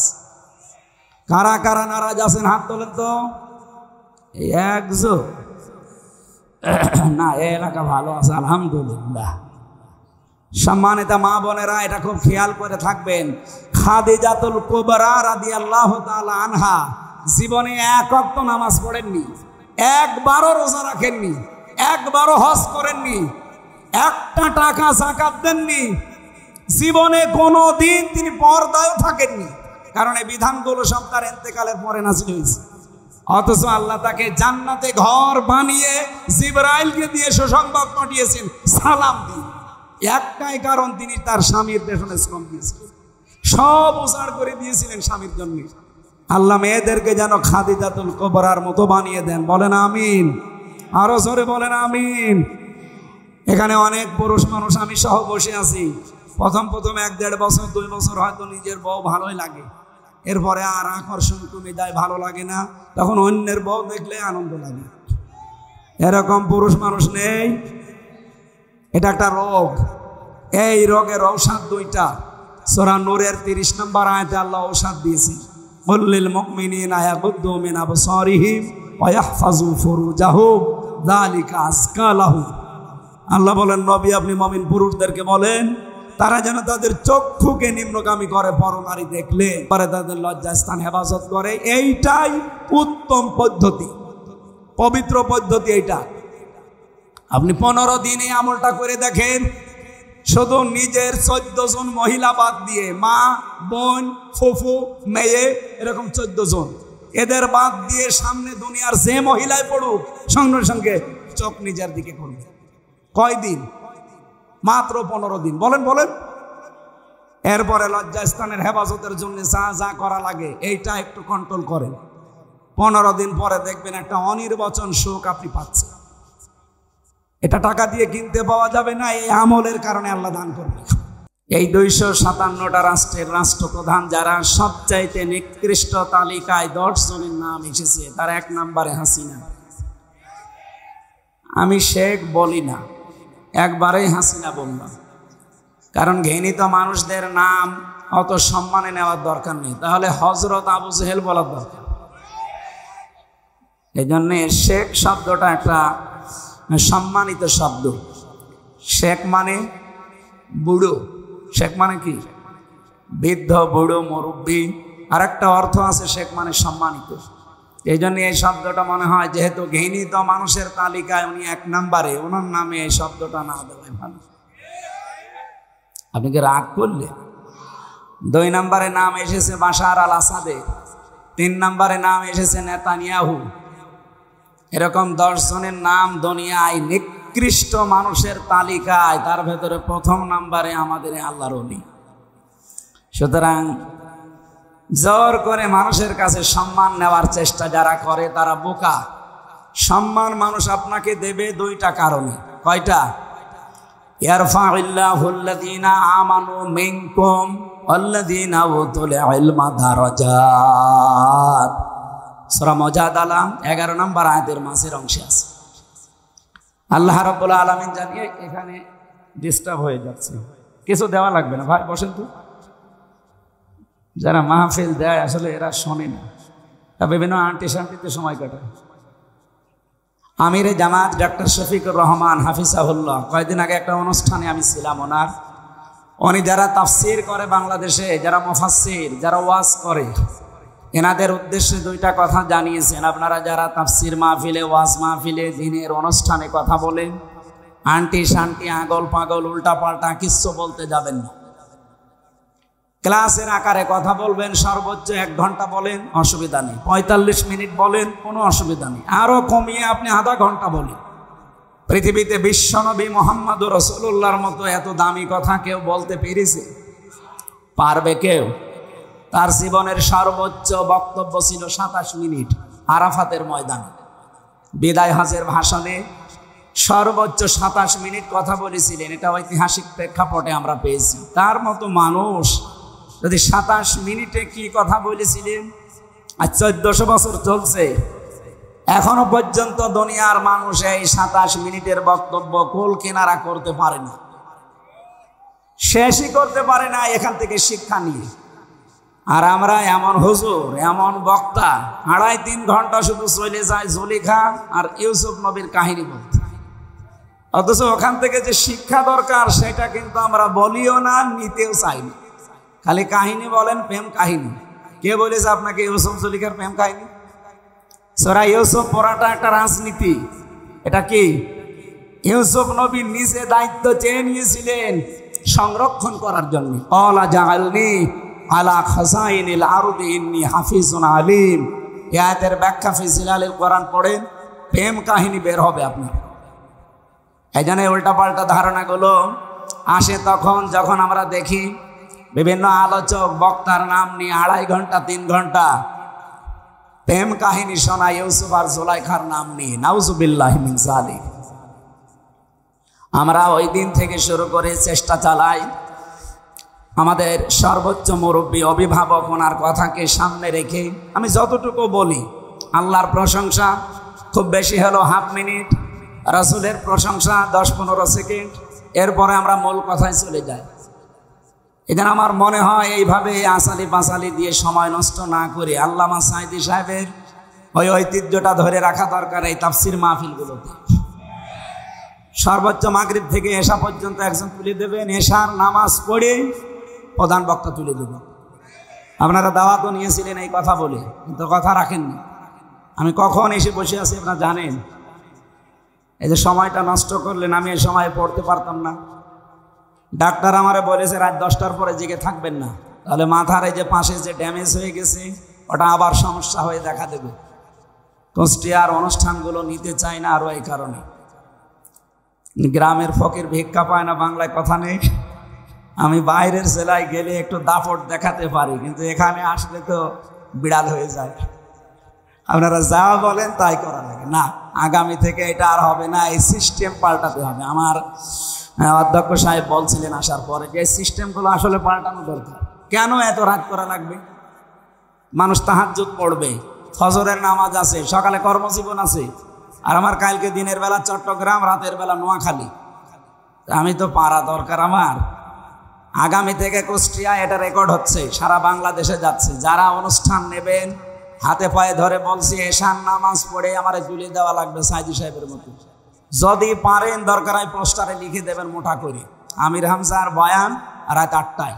কারা কারা নারাজ আছেন হাত তোলেন তো। এই একজন না, এই এলাকা ভালো আছে আলহামদুলিল্লাহ। সম্মানিত মা বোনেরা, এটা খুব খেয়াল করে থাকবেন। খাদিজাতুল কুবরা রাদিয়াল্লাহু তাআলা আনহা জীবনে 1 ওয়াক্ত নামাজ পড়েননি, একবারও রোজা রাখেননি, একবারও হজ করেননি, 1টা টাকা যাকাত দেননি, জীবনে কোনো দিন তিনি পর্দায়ও থাকেননি, কারণ এই বিধানগুলো সব তার ইন্তেকালের পরে নাযিল হয়েছে। অথচ আল্লাহ তাকে জান্নাতে ঘর বানিয়ে জিবরাইলকে দিয়ে সুসংবাদ পাঠিয়েছেন সালাম দিয়ে। একটাই কারণ, তিনি তার স্বামীর পেছনে শ্রম দিয়েছিলেন, সব উজাড় করে দিয়েছিলেন স্বামীর জন্য। আল্লাহ মেয়েদেরকে যেন খাদিজাতুল কুবরার মতো বানিয়ে দেন, বলেন আমিন। আরো জোরে বলেন আমিন। এখানে অনেক পুরুষ মানুষ আমি সহ বসে আছি, প্রথম 1-1.5 বছর 2 বছর হয়তো নিজের বউ ভালোই লাগে, এরপরে আর আকর্ষণ কমে যায়, ভালো লাগে না, তখন অন্যের বউ দেখলে আনন্দ লাগে। এরকম পুরুষ মানুষ নেই? এটা একটা রোগ। এই রোগের ঔষধ 2টা। সূরা নূরের 30 নম্বর আয়াতে আল্লাহ ঔষধ দিয়েছে, কুল্লিল মুমিনিনা ইয়াগুদ্দু মিন আবসারিহিম ওয়া ইয়াহফাজু ফুরুজাহুম যালিকা আযকা লাহুম। আল্লাহ বলেন, নবী আপনি মুমিন পুরুষদেরকে বলেন তারা যেন তাদের চক্ষুকে নিম্নগামী করে, পরনারী দেখলে পরে তাদের লজ্জাস্থান হেফাজত করে। এইটাই উত্তম পদ্ধতি, পবিত্র পদ্ধতি এইটা। আপনি 15 দিন এই আমলটা করে দেখেন, শুধু নিজের 14 জন মহিলা বাদ দিয়ে, মা, বোন, ফুফু, মেয়ে, এরকম 14 জন, এদের বাদ দিয়ে সামনে দুনিয়ার যে মহিলাই পড়ুক, সঙ্গে সঙ্গে চোখ নিজের দিকে করবে। কয়দিন? মাত্র 15 দিন। বলেন বলেন। এরপরে লজ্জাস্থানের হেফাজতের জন্য যা যা করা লাগে এইটা একটু কন্ট্রোল করেন। 15 দিন পরে দেখবেন একটা অনির্বচন সুখ আপনি পাচ্ছেন। এটা টাকা দিয়ে কিনতে পাওয়া যাবে না, এই আমলের কারণে আল্লাহ দান করবে। এই 257টা রাষ্ট্রের রাষ্ট্রপ্রধান যারা সবচাইতে নিকৃষ্ট তালিকায় 10 জনের নাম এসেছে, তার 1 নম্বরে হাসিনা। আমি শেখ বলি না, একবারেই হাসিনা বললাম, কারণ ঘৃণিত মানুষদের নাম অত সম্মানে নেওয়ার দরকার নেই, তাহলে হযরত আবু জেহেল বলার দরকার। এই জন্য শেখ শব্দটা একটা সম্মানিত শব্দ। শেখ মানে বুড়ো, শেখ মানে কি? বৃদ্ধ, বুড়ো, মুরব্বী। আর একটা অর্থ আছে শেখ মানে সম্মানিত। এই জন্য এই শব্দটা মনে হয় যেহেতু ঘৃণিত মানুষের তালিকায় উনি 1 নম্বরে, ওনার নামে এই শব্দটা না দেওয়াই ভালো। আপনি কি রাগ করলে? 2 নম্বরে নাম এসেছে বাশার আল আসাদের, 3 নম্বরে নাম এসেছে নেতানিয়াহু। এরকম 10 জনের নাম দুনিয়ায় নিকৃষ্ট মানুষের তালিকায়, তার ভেতরে 1ম নম্বরে আমাদের আল্লাহর ওলি। সুতরাং জোর করে মানুষের কাছে সম্মান নেওয়ার চেষ্টা যারা করে তারা বোকা। সম্মান মানুষ আপনাকে দেবে 2টা কারণে। কয়টা? ইয়ারফাউল্লাহুল্লাযীনা আমানু মিনকুম ওয়াল্লাযীনা উতুল ইলমা দারাজাত। সূরা মুজাদালা 11 নম্বর আয়াতের মাঝের অংশে আছে। আল্লাহ রাব্বুল আলামিন জানিয়ে এখানে ডিস্টার্ব হয়ে যাচ্ছে, কিছু দেওয়া লাগবে না ভাই, বসেন তো। যারা মাহফিল দেয় আসলে এরা শোনে না, বিভিন্ন আন্টি শান্তিতে সময় কাটায়। আমিরে জামাত ডক্টর শফিকুর রহমান হাফিজাহুল্লাহ, কয়েকদিন আগে একটা অনুষ্ঠানে আমি ছিলাম ওনার। উনি যারা তাফসির করে বাংলাদেশে, যারা মুফাসসির, যারা ওয়াজ করে, এনাদের উদ্দেশ্যে 2টা কথা জানিয়েছেন। আপনারা যারা তাফসির মাহফিলে, ওয়াজ মাহফিলে, দিনের অনুষ্ঠানে কথা বলেন, আন্টি শান্তি, আগল পাগল, উল্টা পাল্টা কিচ্ছু বলতে যাবেন না। ক্লাসের আকারে কথা বলবেন, সর্বোচ্চ 1 ঘন্টা বলেন, অসুবিধা নেই। 45 মিনিট বলেন, কোনো অসুবিধা নেই। আরো কমিয়ে আপনি আধা ঘন্টা বলেন। পৃথিবীতে বিশ্বনবী মুহাম্মদুর রাসূলুল্লাহর মতো এত দামি কথা কেউ বলতে পেরেছে? পারবে কেউ? তার জীবনের সর্বোচ্চ বক্তব্য ছিল 27 মিনিট আরাফাতের ময়দানে। বিদায় হজের ভাষণে সর্বোচ্চ 27 মিনিট কথা বলেছিলেন। এটা ঐতিহাসিক প্রেক্ষাপটে আমরা পেয়েছি। তার মতো মানুষ যদি 27 মিনিটে কি কথা বলেছিলেন, আর 1400 বছর চলছে, এখনো পর্যন্ত দুনিয়ার মানুষ এই 27 মিনিটের বক্তব্য কোল কিনারা করতে পারে না, শেষই করতে পারে না এখান থেকে শিক্ষা নিয়ে। আর আমরা এমন হুজুর, এমন বক্তা, 2.5-3 ঘন্টা শুধু চলে যায় জুলেখা আর ইউসুফ নবীর কাহিনী বলতে, অথচ ওখান থেকে যে শিক্ষা দরকার সেটা কিন্তু আমরা বলিও না, নিতেও চাই না। খালি কাহিনী বলেন, প্রেম কাহিনী। কে বলেছে আপনাকে ইউসুফ জুলেখার প্রেম কাহিনী? সূরা ইউসুফ পড়াটা একটা রাজনীতি। এটা কি? ইউসুফ নবী নিজে দায়িত্ব চেয়ে নিয়েছিলেন সংরক্ষণ করার জন্য। ক্বালা জাআলনি আলা খাযাইনিল আরদি ইন্নী হাফিজুন আলিম। এই আয়াতের ব্যাখ্যা ফি জিলালিল কোরআন পড়েন, প্রেম কাহিনী বের হবে আপনার। এই জন্য উল্টাপাল্টা ধারণাগুলো আসে তখন যখন আমরা দেখি বিভিন্ন আলোচক বক্তার নাম নিয়ে 2.5 ঘন্টা 3 ঘন্টা প্রেম কাহিনী শোনা ইউসুফ আর জুলাইখার নাম নিয়ে। নাউজুবিল্লাহি মিন যালিক। আমরা ওই দিন থেকে শুরু করে চেষ্টা চালাই আমাদের সর্বোচ্চ মুরব্বী অভিভাবক ওনার কথাকে সামনে রেখে আমি যতটুকু বলি, আল্লাহর প্রশংসা খুব বেশি হলো 1/2 মিনিট, রাসূলের প্রশংসা 10-15 সেকেন্ড, এরপরে আমরা মূল কথায় চলে যাই। এখানে আমার মনে হয় এইভাবে আসালি পাসালি দিয়ে সময় নষ্ট না করে আল্লামা সাঈদী সাহেবের ওই ঐতিহ্যটা ধরে রাখা দরকার এই তাফসির মাহফিলগুলোতে। সর্বোচ্চ মাগরিব থেকে এশা পর্যন্ত একজন তুলে দেবেন, এশার নামাজ পড়ে প্রধান বক্তা তুলে দেবেন। আপনারা দাওয়াতও নিয়েছিলেন এই কথা বলে, কিন্তু কথা রাখেননি। আমি কখন এসে বসে আছি আপনারা জানেন? এই যে সময়টা নষ্ট করলেন, আমি এই সময় পড়তে পারতাম না। ডাক্তার আমারে বলেছে রাত 10টার পরে জেগে থাকবেন না, তাহলে মাথার এই যে পাশে যে ড্যামেজ হয়ে গেছে ওটা আবার সমস্যা হয়ে দেখা দেবে। কুষ্টিয়ার অনুষ্ঠানগুলো নিতে চাই না আরও এই কারণে। গ্রামের ফকির ভিক্ষা পায় না, বাংলায় কথা নেই। আমি বাইরের জেলায় গেলে একটু দাপট দেখাতে পারি, কিন্তু এখানে আসলে তো বিড়াল হয়ে যায়। আপনারা যা বলেন তাই করা লাগে না। আগামী থেকে এটা আর হবে না, এই সিস্টেম পাল্টাতে হবে। আমার অধ্যক্ষ সাহেব বলছিলেন আসার পরে যে এই সিস্টেমগুলো আসলে পাল্টানো দরকার। কেন এত রাত করা লাগবে? মানুষ তাহাজ্জুদ পড়বে, ফজরের নামাজ আছে, সকালে কর্মজীবন আছে। আর আমার কালকে দিনের বেলা চট্টগ্রাম, রাতের বেলা নোয়াখালী। আমি তো পারা দরকার আমার। আগামী থেকে কুষ্টিয়া এটা রেকর্ড হচ্ছে, সারা বাংলাদেশে যাচ্ছে। যারা অনুষ্ঠান নেবেন হাতে পায়ে ধরে বলছি এশার নামাজ পড়ে আমারে তুলে দেওয়া লাগবে সাঈদী সাহেবের মতো। যদি পারেন দরকার হয় পোস্টারে লিখে দেবেন মোটা করে, আমির হামজার বয়ান রাত 8টায়।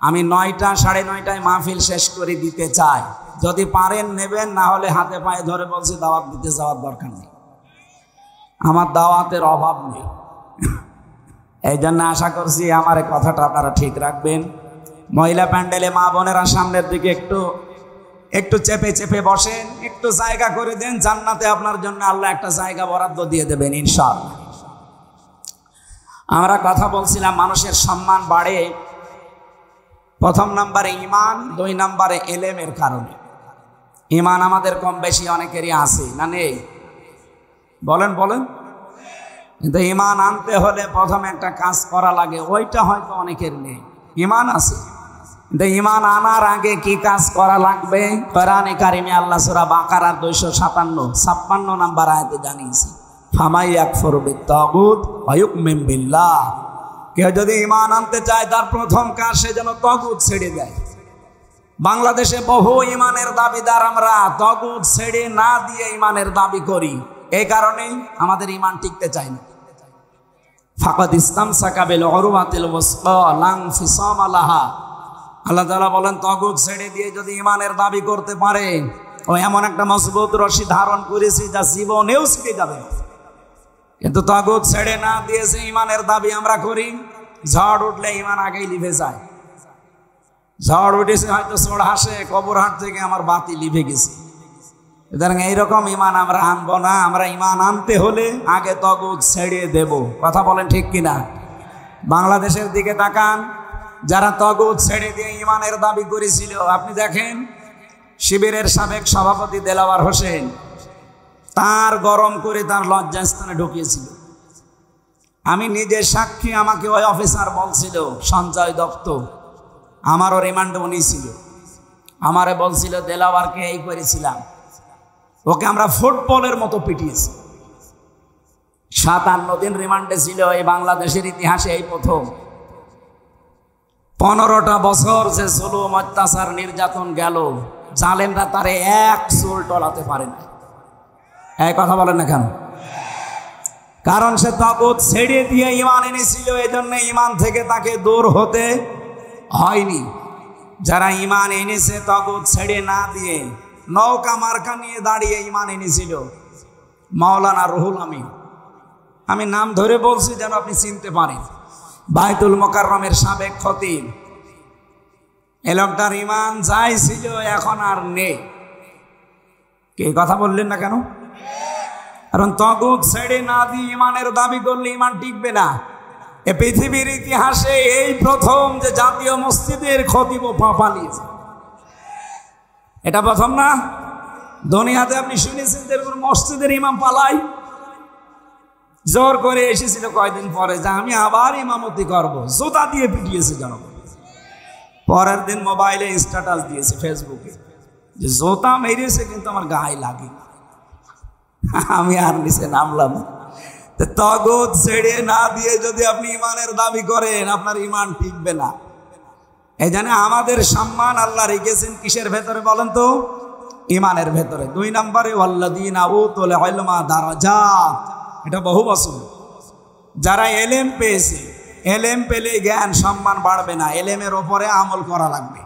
আমি 9টা 9:30টায় মাহফিল শেষ করে দিতে চাই। যদি পারেন নেবেন, না হলে হাতে পায়ে ধরে বলছি দাওয়াত দিতে যাওয়ার দরকার নেই। আমার দাওয়াতের অভাব নেই। এই জন্য আশা করছি আমার এই কথাটা আপনারা ঠিক রাখবেন। মহিলা প্যান্ডেলে মা বোনেরা সামনের দিকে একটু চেপে চেপে বসেন, একটু জায়গা করে দেন। জান্নাতে আপনার জন্য আল্লাহ একটা জায়গা বরাদ্দ দিয়ে দেবেন ইনশাআল্লাহ। আমরা কথা বলছিলাম মানুষের সম্মান বাড়ে 1 নম্বরে ঈমান, 2 নম্বরে ইলমের কারণে। ঈমান আমাদের কম বেশি অনেকেরই আছে না নেই? বলেন বলেন। কিন্তু ঈমান আনতে হলে প্রথমে একটা কাজ করা লাগে, ওইটা হয়তো অনেকের নেই। ঈমান আছে, কিন্তু ঈমান আনার আগে কি কাজ করা লাগবে কোরআনে কারিমে আল্লাহ সূরা বাকারার 256 নম্বর আয়াতে জানিয়েছে, ফামাই ইয়াকফুরু বিত-তাগুত ওয়া ইউমিন বিল্লাহ। কেউ যদি ঈমান আনতে চায় তার প্রথম কাজ সে যেন তাগুত ছেড়ে দেয়। বাংলাদেশে বহু ঈমানের দাবিদার আমরা তাগুত ছেড়ে না দিয়ে ঈমানের দাবি করি, এই কারণেই আমাদের ঈমান টিকতে চায় না। ফাকাদ ইসতামসাকা বিল উরওয়াতিল ওয়াসকা লা ইনফিসামা লাহা। আল্লাহ তাআলা বলেন তাগুত ছেড়ে দিয়ে যদি ঈমানের দাবি করতে পারে, ও এমন একটা মজবুত রশি ধারণ করেছে যা জীবনেও ছিঁড়ে যাবে না। কিন্তু তাগুত ছেড়ে না দিয়েছে ঈমানের দাবি আমরা করি, ঝড় উঠলে ঈমান আগেই লিভে যায়। ঝড় উঠেছে হয়তো চোর হাসে, কবর হাট থেকে আমার বাতি লিভে গেছে। সুতরাং এইরকম ইমান আমরা আনবো না। আমরা ইমান আনতে হলে আগে তগুত ছেড়ে দেব। কথা বলেন ঠিক কিনা? বাংলাদেশের দিকে তাকান, যারা তগুত ছেড়ে দিয়ে ইমানের দাবি করেছিল, আপনি দেখেন শিবিরের সাবেক সভাপতি দেলাওয়ার হোসেন, তার গরম করে তার লজ্জাস্থানে ঢুকিয়েছিল। আমি নিজে সাক্ষী, আমাকে ওই অফিসার বলছিল, সঞ্জয় দত্ত, আমারও রিমান্ডে উনি ছিল, আমারে বলছিল দেলাওয়ারকে এই করেছিলাম, ওকে আমরা ফুটবলের মতো পিটিয়েছি। 57 দিন রিমান্ডে ছিল। এই বাংলাদেশের ইতিহাসে এই প্রথম। 15টা বছর যে জুলুম, অত্যাচার, নির্যাতন গেল, জালেমরা তারে এক চুল টলাতে পারে না। এই কথা বলেন না কেন? কারণ সে তাগুত ছেড়ে দিয়ে ইমান এনেছিল, এই জন্য ইমান থেকে তাকে দূর হতে হয়নি। যারা ইমান এনেছে তাগুত ছেড়ে না দিয়ে, নৌকা মার্কা নিয়ে দাঁড়িয়ে ইমান এনেছিল, মাওলানা রুহুল আমিন, আমি নাম ধরে বলছি যেন আপনি চিনতে পারেন, বাইতুল মোকাররমের সাবেক খতিব। এ লোকটার ইমান যাই ছিল এখন আর নেই। কে কথা বললেন না কেন? কারণ তাগুত ছেড়ে না দিয়ে ইমানের দাবি করলে ইমান টিকবে না। এ পৃথিবীর ইতিহাসে এই প্রথম যে জাতীয় মসজিদের খতিব পালিয়েছে। এটা প্রথম না। দুনিয়াতে আপনি শুনেছেন যে মসজিদের ইমাম পালাই? জোর করে এসেছিল কয়দিন পরে যে আমি আবার ইমামতি করব, জুতা দিয়ে পিটিয়েছে জনগণ। পরের দিন মোবাইলে স্ট্যাটাস দিয়েছে ফেসবুকে যে জুতা মেরেছে কিন্তু আমার গায়ে লাগে। আমি আর নিচে নামলাম। তাগুত ছেড়ে না দিয়ে যদি আপনি ইমানের দাবি করেন, আপনার ইমান টিকবে না। এই জন্য আমাদের সম্মান আল্লাহ রেখেছেন কিসের ভেতরে বলেন তো? ইমানের ভেতরে। 2 নম্বরে ওয়াল্লাযীনা উতুল ইলমা দারাজাত, এটা বহু বছর। যারা এলেম পেয়েছে, এলেম পেলে জ্ঞান সম্মান বাড়বে না, এলেমের ওপরে আমল করা লাগবে।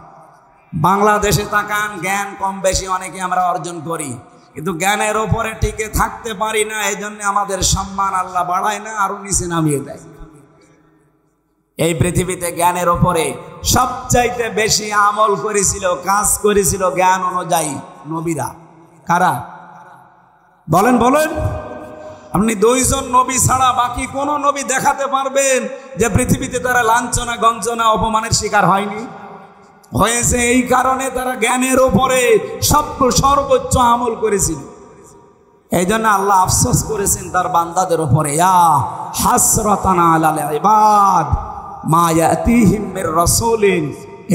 বাংলাদেশে তাকান, জ্ঞান কম বেশি অনেকে আমরা অর্জন করি, কিন্তু জ্ঞানের ওপরে টিকে থাকতে পারি না। এই জন্য আমাদের সম্মান আল্লাহ বাড়ায় না, আরো নিচে নামিয়ে দেয়। এই পৃথিবীতে জ্ঞানের ওপরে সবচাইতে বেশি আমল করেছিল, কাজ করেছিল জ্ঞান অনুযায়ী নবীরা। কারা? বলেন বলেন। আপনি 2 জন নবী ছাড়া বাকি কোন নবী দেখাতে পারবেন যে পৃথিবীতে তারা লাঞ্ছনা, গঞ্জনা, অপমানের শিকার হয়নি? হয়েছে এই কারণে তারা জ্ঞানের উপরে সর্বোচ্চ আমল করেছিল। এই জন্য আল্লাহ আফসোস করেছেন তার বান্দাদের উপরে, ইয়া হাসরাতান আলাল ইবাদ মা ইয়াতিহিম মির রাসূলিন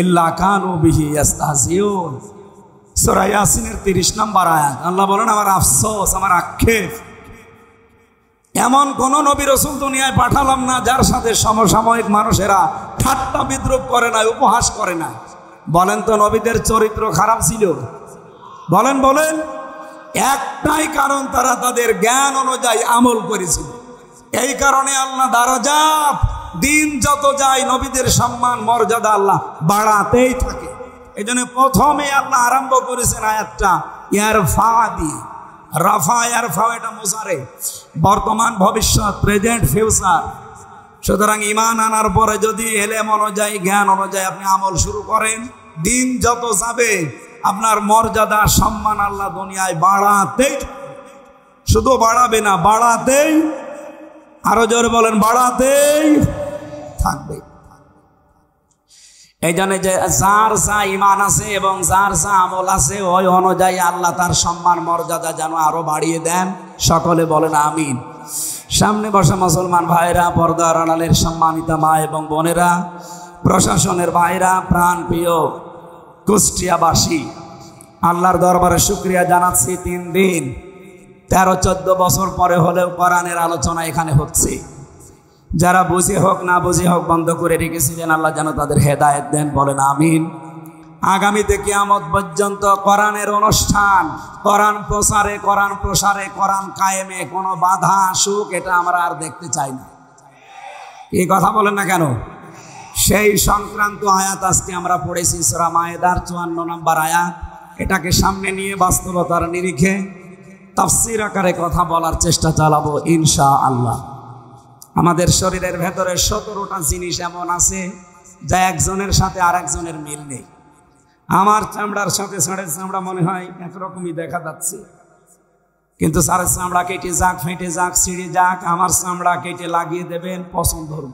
ইল্লা কানু বিহি ইস্তাহজিউন। সূরা ইয়াসিনের 30 নম্বর আয়াত। আল্লাহ বলেন আমার আফসোস, আমার আক্ষেপ, এমন কোন নবী রাসূল দুনিয়ায় পাঠালাম না যার সাথে সমসাময়িক মানুষেরা ঠাট্টা বিদ্রুপ করে না, উপহাস করে না। বলেন তো নবীদের চরিত্র খারাপ ছিল? বলেন বলেন। একটাই কারণ, তারা তাদের জ্ঞান অনুযায়ী আমল করেছিল। এই কারণে আল্লাহ দারাজাত, দিন যত যায় নবীদের সম্মান মর্যাদা আল্লাহ বাড়াতেই থাকে। এই জন্য প্রথমে আল্লাহ আরম্ভ করেছেন আয়াতটা ইয়ারফা দিয়ে। রাফা ইয়ারফা, এটা মুসারে, বর্তমান, ভবিষ্যৎ, প্রেজেন্ট, ফিউচার। সুতরাং ইমান আনার পরে যদি এলেম অনুযায়ী, জ্ঞান অনুযায়ী আপনি আমল শুরু করেন, দিন যত যাবে আপনার মর্যাদা, সম্মান আল্লাহ দুনিয়ায় বাড়াতেই, শুধু বাড়াবে না, বাড়াতেই, আরো জোরে বলেন, বাড়াতেই থাকবে। এই জন্য যে যার যা ইমান আছে এবং যার যা আমল আছে, ওই অনুযায়ী আল্লাহ তার সম্মান মর্যাদা যেন আরো বাড়িয়ে দেন। সকলে বলেন আমিন। সামনে বসা মুসলমান ভাইরা, পর্দার আড়ালের সম্মানিতা মা এবং বোনেরা, প্রশাসনের ভাইরা, প্রাণ প্রিয় কুষ্টিয়াবাসী, আল্লাহর দরবারে শুকরিয়া জানাচ্ছি। 3 দিন 13-14 বছর পরে হলেও কোরআনের আলোচনা এখানে হচ্ছে। যারা বুঝে হোক না বুঝে হোক বন্ধ করে রেখেছিলেন, আল্লাহ যেন তাদের হেদায়েত দেন। বলেন আমিন। আগামীতে কিয়ামত পর্যন্ত কোরআনের অনুষ্ঠান, কোরআন প্রচারে, কোরআন প্রসারে, কোরআন কায়েমে কোনো বাধা আসুক, এটা আমরা আর দেখতে চাই না। এই কথা বলেন না কেন? সেই সংক্রান্ত আয়াত আজকে আমরা পড়েছি, সূরা মায়েদার 54 নম্বর আয়াত। এটাকে সামনে নিয়ে বাস্তবতার নিরিখে তাফসীর আকারে কথা বলার চেষ্টা চালাবো ইনশাআল্লাহ। আমাদের শরীরের ভেতরে 17টা জিনিস এমন আছে যা একজনের সাথে আর একজনের মিল নেই। আমার চামড়ার সাথে ষাঁড়ের চামড়া মনে হয় একরকমই দেখা যাচ্ছে, কিন্তু ষাঁড়ের চামড়া কেটে যাক, ফেটে যাক, ছিঁড়ে যাক, আমার চামড়া কেটে লাগিয়ে দেবেন, পছন্দ হবে।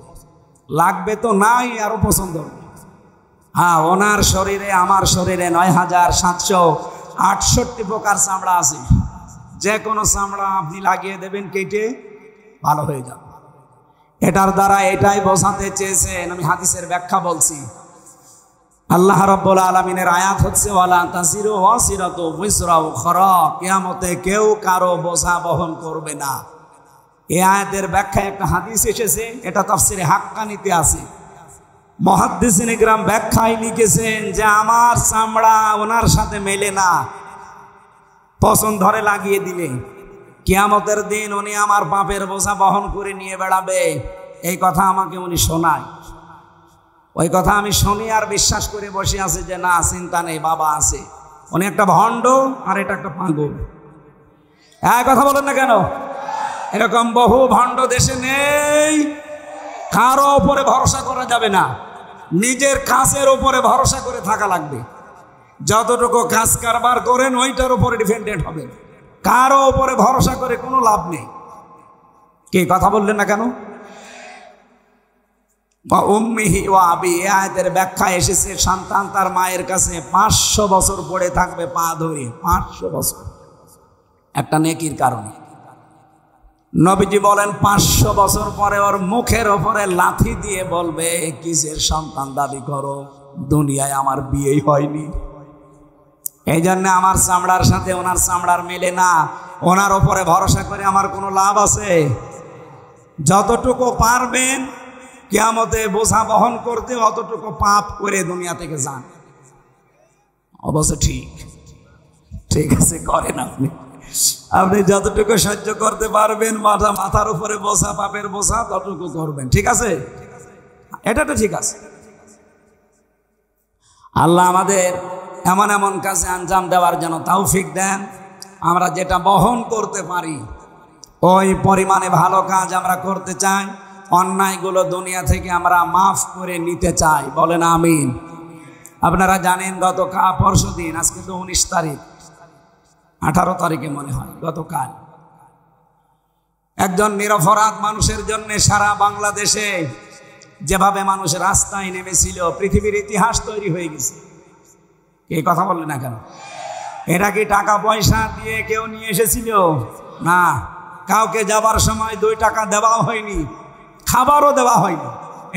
লাগবে তো নাই, আরো পছন্দ হবে। হ্যাঁ, ওনার শরীরে আমার শরীরে ৯,৭৬৮ প্রকার চামড়া আছে। যে কোনো চামড়া আপনি লাগিয়ে দেবেন, কেটে ভালো হয়ে যাবে। এটার দ্বারা এটাই বোঝাতে চেয়েছেন, আমি হাদিসের ব্যাখ্যা বলছি। আল্লাহ রাব্বুল আলামিনের আয়াত হচ্ছে ওয়ালা তাজিরু ওয়াজিরাতু বিজরা উখরা, কিয়ামতে কেউ কারো বোঝা বহন করবে না। এই আয়াতের ব্যাখ্যায় একটা হাদিস এসেছে, এটা তাফসিরে হাক্কানিতে আছে। মুহাদ্দিসিন ইকরাম ব্যাখ্যায় লিখেছেন যে আমার চামড়া ওনার সাথে মেলে না, পছন্দ ধরে লাগিয়ে দিলে কিয়ামতের দিন উনি আমার পাপের বোঝা বহন করে নিয়ে বেড়াবে। এই কথা আমাকে উনি শোনায়। ওই কথা আমি শুনি আর বিশ্বাস করে বসে আছে যে না, চিন্তা নেই, বাবা আছে। উনি একটা ভণ্ড আর এটা একটা পাগল। এই কথা বলেন না কেন? এরকম বহু ভণ্ড দেশে নেই। কারো উপরে ভরসা করা যাবে না, নিজের কাজের উপরে ভরসা করে থাকা লাগবে। যতটুকু কাজ কারবার করেন ওইটার উপরে ডিপেন্ডেন্ট হবেন, কারো উপরে ভরসা করে কোনো লাভ নেই। কে কথা বললেন না কেন? উম্মিহি ওয়া আবি, এই আয়াতের ব্যাখ্যা এসেছে সন্তান তার মায়ের কাছে 500 বছর পড়ে থাকবে পা ধরে, 500 বছর, একটা নেকির কারণে। নবীজি বলেন 500 বছর পরে ওর মুখের ওপরে লাথি দিয়ে বলবে কিসের সন্তান দাবি করো, দুনিয়ায় আমার বিয়েই হয়নি। এই জন্য আমার চামড়ার সাথে ওনার চামড়ার মেলে না, ওনার ওপরে ভরসা করে আমার কোনো লাভ আছে? যতটুকু পারবেন কিয়ামতে বোঝা বহন করতে অতটুকু পাপ করে দুনিয়া থেকে যান। অবশ্য ঠিক আছে, করেন আপনি। আপনি যতটুকু সহ্য করতে পারবেন, মাথার উপরে বোঝা, পাপের বোঝা, ততটুকু করবেন। ঠিক আছে, এটা তো ঠিক আছে। আল্লাহ আমাদের এমন এমন কাজে আঞ্জাম দেওয়ার জন্য তৌফিক দেন, আমরা যেটা বহন করতে পারি ওই পরিমাণে ভালো কাজ আমরা করতে চাই। অন্যায়গুলো দুনিয়া থেকে আমরা মাফ করে নিতে চাই। বলেন আমিন। আপনারা জানেন গতকাল পরশুদিন, আজকে তো 19 তারিখ, 18 তারিখে মনে হয় গতকাল, একজন নিরপরাধ মানুষের জন্য সারা বাংলাদেশে যেভাবে মানুষ রাস্তায় নেমেছিল, পৃথিবীর ইতিহাস তৈরি হয়ে গেছে। কে কথা বললেন না কেন? এটা কি টাকা পয়সা দিয়ে কেউ নিয়ে এসেছিল? না, কাউকে যাবার সময় 2 টাকা দেওয়া হয়নি, খাবারও দেওয়া হয়নি।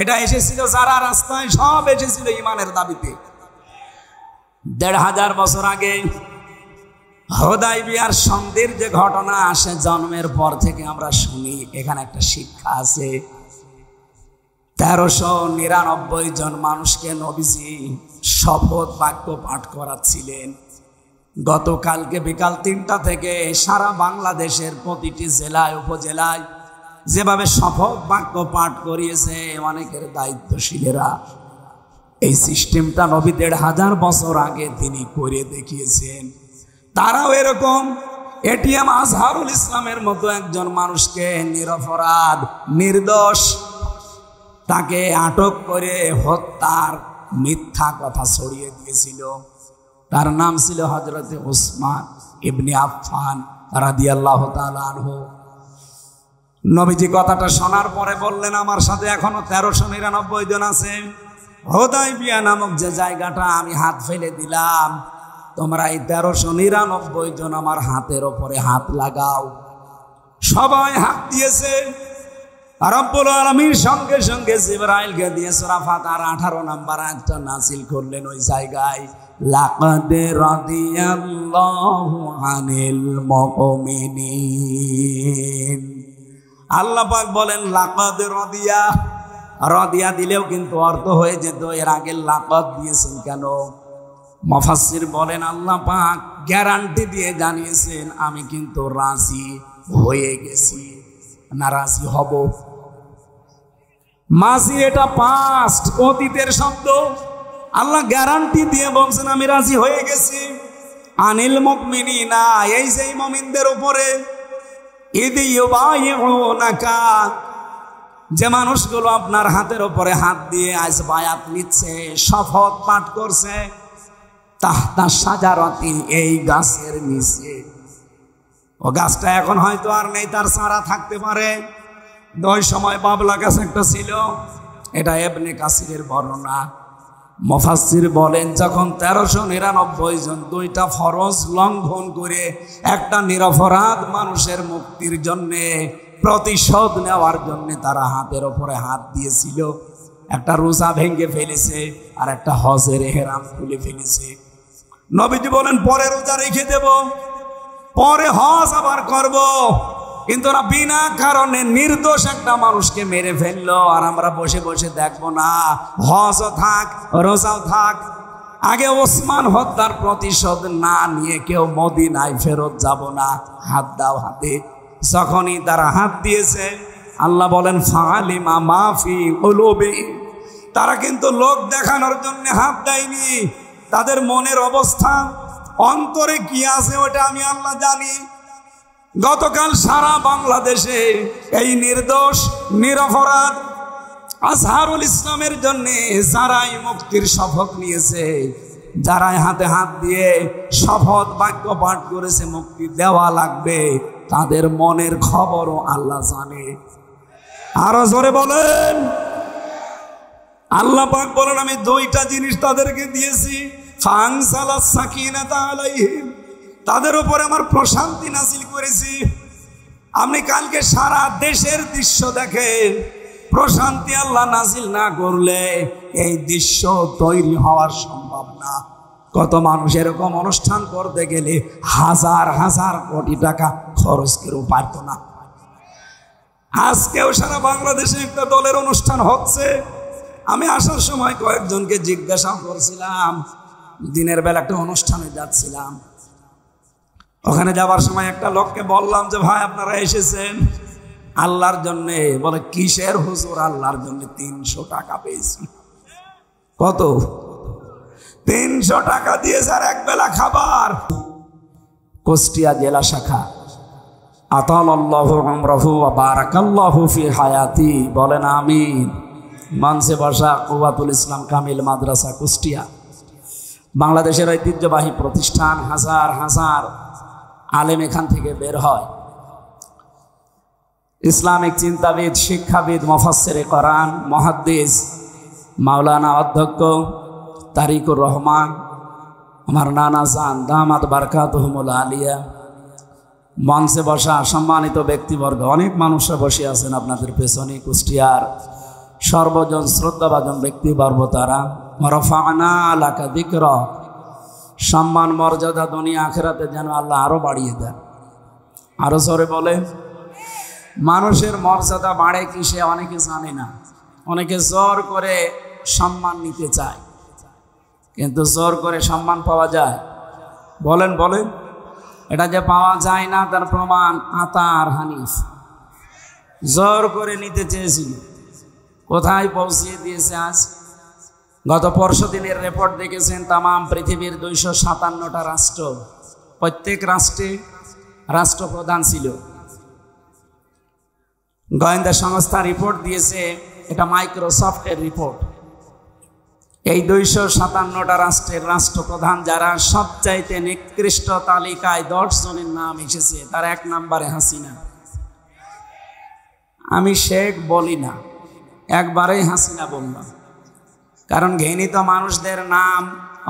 এটা এসেছিল যারা রাস্তায়, সব এসেছিল ইমানের দাবিতে। 1500 বছর আগে হুদায়বিয়ার সন্ধির যে ঘটনা আসে, জন্মের পর থেকে আমরা শুনি। এখানে একটা শিক্ষা আছে। 1399 জন মানুষকে নবীজি শপথ বাক্য পাঠ করাচ্ছিলেন। গতকালকে বিকাল 3টা থেকে সারা বাংলাদেশের প্রতিটি জেলায় উপজেলায় যেভাবে শপথ বাক্য পাঠ করিয়েছে অনেকের দায়িত্বশীলেরা, এই সিস্টেমটা নবী 1500 বছর আগে তিনি করে দেখিয়েছেন। তারাও এরকম এটিএম আজহারুল ইসলামের মতো একজন মানুষকে, নিরপরাধ নির্দোষ, তাকে আটক করে হত্যার মিথ্যা কথা ছড়িয়ে দিয়েছিল। তার নাম ছিল হযরতে উসমান ইবনে আফফান রাদিয়াল্লাহু তাআলা আনহু। নবীজি কথাটা শোনার পরে বললেন, আমার সাথে এখনো 1399 জন আছে। হুদায়বিয়া নামক যে জায়গাটা আমি হাত ফেলে দিলাম, তোমরা এই 1399 জন আমার হাতের ওপরে হাত লাগাও। সবাই হাত দিয়েছে। রব্বুল আলামিন সঙ্গে সঙ্গে জিবরাইলকে দিয়ে সূরা ফাতিহার 18 নম্বর আয়াতটা নাযিল করলেন ওই জায়গায়। লাকাদ রাদিয়াল্লাহু আনিল মুমিনিন। আল্লাহ পাক বলেন লাকাদ রাদিয়া। রাদিয়া দিলেও কিন্তু অর্থ হয়ে যেত, এর আগে লাকাদ দিয়েছেন কেন? মুফাসসির বলেন আল্লাহ পাক গ্যারান্টি দিয়ে জানিয়েছেন, আমি কিন্তু রাজি হয়ে গেছি, না রাজি হব। মাজি এটা পাস্ট, অতীতের শব্দ। আল্লাহ গ্যারান্টি দিয়ে বলছেন আমি রাজি হয়ে গেছি। আনিল মুমিনিনা, এই যে মুমিনদের উপরে, ইদ ইউবাইউনাকা, যে মানুষগুলো আপনার হাতের উপরে হাত দিয়ে আজ বায়াত নিচ্ছে, শপথ পাঠ করছে, তাহতা শাজারাতি, এই গাছের নিচে। ও গাছটা এখন হয়তো আর নেই, তার চারা থাকতে পারে। ওই সময় বাবলা গাছ একটা ছিল। এটা ইবনে কাসিরের বর্ণনা। মুফাসসির বলেন, যখন 1399 জন দুইটা ফরজ লঙ্ঘন করে একটা নিরপরাধ মানুষের মুক্তির জন্যে, প্রতিশোধ নেওয়ার জন্য তারা হাতের ওপরে হাত দিয়েছিল, একটা রোজা ভেঙে ফেলেছে আর একটা হজের ইহরাম খুলে ফেলেছে। নবীজি বলেন, পরে রোজা রেখে দেব, পরে হজ আবার করব। কিন্তু ওরা বিনা কারণে নির্দোষ একটা মানুষকে মেরে ফেললো, আর আমরা বসে বসে দেখবো না? হজও থাক, রোজাও থাক। আগে ওসমান হত্যার প্রতিশোধ না নিয়ে কেউ মদিনায় ফেরত যাব না। হাত দাও হাতে। যখনই তারা হাত দিয়েছে, আল্লাহ বলেন, ফালিমা মাফি কুলুবি, তারা কিন্তু লোক দেখানোর জন্য হাত দেয়নি। তাদের মনের অবস্থা, অন্তরে কি আছে ওটা আমি আল্লাহ জানি। গতকাল সারা বাংলাদেশে এই নির্দোষ নিরপরাধ আজহারুল ইসলামের জন্য যারাই মুক্তির শপথ নিয়েছে, যারাই হাতে হাত দিয়ে শপথ বাক্য পাঠ করেছে মুক্তি দেওয়া লাগবে, তাদের মনের খবরও আল্লাহ জানে। আরো জোরে বলেন। আল্লাহ পাক বলেন, আমি দুইটা জিনিস তাদেরকে দিয়েছি, ফানসালাস সাকিনাতা আলাইহিম, তাদের উপরে আমার প্রশান্তি নাজিল করেছি। আপনি কালকে সারা দেশের দৃশ্য দেখেন, প্রশান্তি আল্লাহ নাজিল না করলে এই দৃশ্য তৈরি হওয়ার সম্ভব না। কত মানুষ এরকম অনুষ্ঠান করতে গেলে হাজার হাজার কোটি টাকা খরচ করেও পারত না। আজকেও সারা বাংলাদেশে একটা দলের অনুষ্ঠান হচ্ছে। আমি আসার সময় কয়েকজনকে জিজ্ঞাসা করছিলাম, দিনের বেলা একটা অনুষ্ঠানে যাচ্ছিলাম, ওখানে যাওয়ার সময় একটা লোককে বললাম যে, ভাই আপনারা এসেছেন আল্লাহর জন্যে? বলে, কিসের হুজুর? আল্লাহর জন্য 300 টাকা পেয়েছি। কত? 300 টাকা দিয়ে স্যার এক বেলা খাবার। কুষ্টিয়া জেলা শাখা, আতালাল্লাহু উমরাহু ওয়া বারাকাল্লাহু ফি হায়াতি, বলেন আমিন। মঞ্চে বসা কুওয়াতুল ইসলাম কামিল মাদ্রাসা কুষ্টিয়া, বাংলাদেশের ঐতিহ্যবাহী প্রতিষ্ঠান। হাজার হাজার আলেম এখান থেকে বের হয়। ইসলামিক চিন্তাবিদ, শিক্ষাবিদ, মুফাসসিরে কোরআন, মুহাদ্দিস মাওলানা অধ্যক্ষ তারিকুর রহমান, আমার নানা জান দামাত বারকাতুহুমুল আলিয়া। মঞ্চে বসা সম্মানিত ব্যক্তিবর্গ, অনেক মানুষরা বসে আছেন আপনাদের পেছনে। কুষ্টিয়ার সর্বজন শ্রদ্ধাভাজন ব্যক্তিবর্গ তারা। রফা'না লাকা যিকরাক, সম্মান মর্যাদা দুনিয়া আখিরাতে যেন আল্লাহ আরো বাড়িয়ে দেন। আরো জোরে বলে। মানুষের মর্যাদা বাড়ে কি সে অনেকে জানে না। অনেকে জোর করে সম্মান নিতে চায়, কিন্তু জোর করে সম্মান পাওয়া যায়? বলেন বলেন। এটা যে পাওয়া যায় না তার প্রমাণ আতা আর হানিফ। জোর করে নিতে চেয়েছিল, কোথায় পৌঁছিয়ে দিয়েছে আজ। গত পরশু দিনের রিপোর্ট দেখেছেন, তামাম পৃথিবীর 257টা রাষ্ট্র, প্রত্যেক রাষ্ট্রে রাষ্ট্রপ্রধান ছিল। গোয়েন্দা সংস্থা রিপোর্ট দিয়েছে, এটা মাইক্রোসফটের রিপোর্ট। এই 257টা রাষ্ট্রের রাষ্ট্রপ্রধান যারা, সবচাইতে নিকৃষ্ট তালিকায় 10 জনের নাম এসেছে। তার 1 নম্বরে হাসিনা। আমি শেখ বলি না, একবারেই হাসিনা বললাম, কারণ ঘৃণিত মানুষদের নাম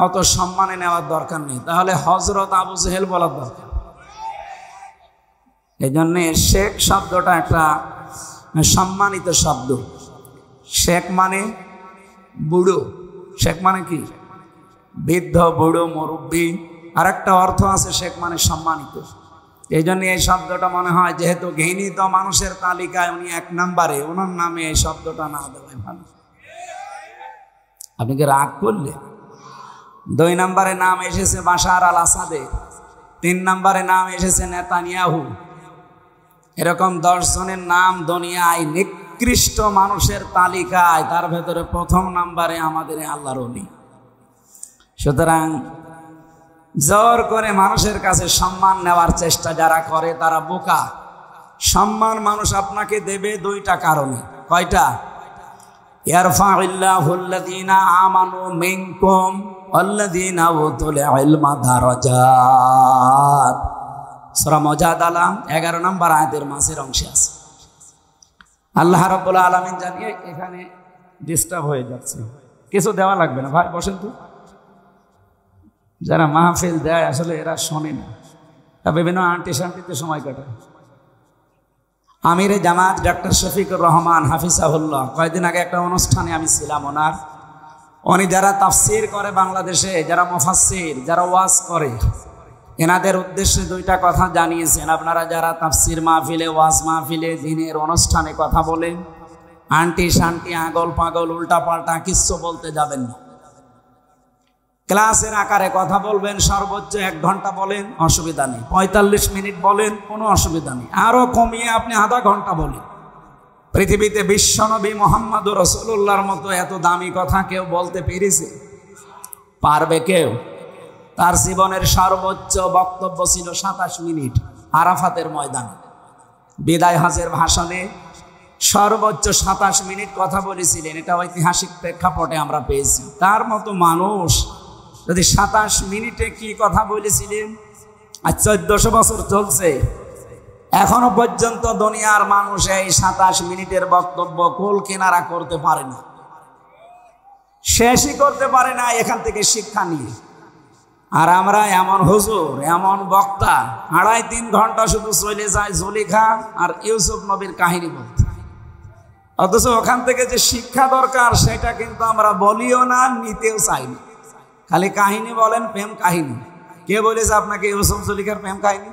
অত সম্মানে নেওয়ার দরকার নেই। তাহলে হযরত আবু জেহেল বলার দরকার। এই জন্যে শেখ শব্দটা একটা সম্মানিত শব্দ। শেখ মানে বুড়ো। শেখ মানে কি? বৃদ্ধ, বুড়ো, মুরব্বী। আর একটা অর্থ আছে, শেখ মানে সম্মানিত। এই জন্য এই শব্দটা মনে হয় যেহেতু ঘৃণিত মানুষের তালিকায় উনি 1 নম্বরে, ওনার নামে এই শব্দটা না দেওয়াই ভালো। আপনি কি রাগ করলে? 2 নম্বরে নাম এসেছে বাশার আল আসাদের, 3 নম্বরে নাম এসেছে নেতানিয়াহু। এরকম 10 জনের নাম দুনিয়ায় নিকৃষ্ট মানুষের তালিকায়, তার ভেতরে 1ম নম্বরে আমাদের আল্লাহর ওলি। সুতরাং জোর করে মানুষের কাছে সম্মান নেওয়ার চেষ্টা যারা করে তারা বোকা। সম্মান মানুষ আপনাকে দেবে 2টা কারণে। কয়টা? ইয়ারফাউল্লাহুল্লাযীনা আমানু মিনকুম ওয়াল্লাযীনা উতুল ইলমা দারাজাত। সূরা মুজাদালা 11 নম্বর আয়াতের মাঝের অংশে আছে। আল্লাহ রাব্বুল আলামিন জানিয়ে এখানে ডিস্টার্ব হয়ে যাচ্ছে, কিছু দেওয়া লাগবে না ভাই, বসেন তো। যারা মাহফিল দেয় আসলে এরা শোনে না, বিভিন্ন আন্টি শান্তিতে সময় কাটায়। আমিরে জামাত ডক্টর শফিকুর রহমান হাফিজাহুল্লাহ, কয়েকদিন আগে একটা অনুষ্ঠানে আমি ছিলাম ওনার। উনি যারা তাফসির করে বাংলাদেশে, যারা মুফাসসির, যারা ওয়াজ করে, এনাদের উদ্দেশ্যে দুইটা কথা জানিয়েছেন। আপনারা যারা তাফসির মাহফিলে, ওয়াজ মাহফিলে, দিনের অনুষ্ঠানে কথা বলেন, আন্টি শান্তি, আগল পাগল, উল্টা পাল্টা কিচ্ছু বলতে যাবেন না। ক্লাসের আকারে কথা বলবেন, সর্বোচ্চ 1 ঘন্টা বলেন, অসুবিধা নেই। 45 মিনিট বলেন, কোনো অসুবিধা নেই। আরো কমিয়ে আপনি আধা ঘন্টা বলেন। পৃথিবীতে বিশ্বনবী মুহাম্মদুর রাসূলুল্লাহর মতো এত দামি কথা কেউ বলতে পেরেছে? পারবে কেউ? তার জীবনের সর্বোচ্চ বক্তব্য ছিল 27 মিনিট আরাফাতের ময়দানে। বিদায় হজের ভাষণে সর্বোচ্চ 27 মিনিট কথা বলেছিলেন। এটা ঐতিহাসিক প্রেক্ষাপটে আমরা পেয়েছি। তার মতো মানুষ যদি 27 মিনিটে কি কথা বলেছিলেন, আর 1400 বছর চলছে, এখনো পর্যন্ত দুনিয়ার মানুষ এই 27 মিনিটের বক্তব্য কুল কিনারা করতে পারে না, শেষই করতে পারে না এখান থেকে শিক্ষা নিয়ে। আর আমরা এমন হুজুর, এমন বক্তা, 2.5-3 ঘন্টা শুধু চলে যায় জুলেখা আর ইউসুফ নবীর কাহিনী বলতে, অথচ ওখান থেকে যে শিক্ষা দরকার সেটা কিন্তু আমরা বলিও না, নিতেও চাই না। খালি কাহিনী বলেন, প্রেম কাহিনী। কে বলেছে আপনাকে ইউসুফ জুলেখার প্রেম কাহিনী?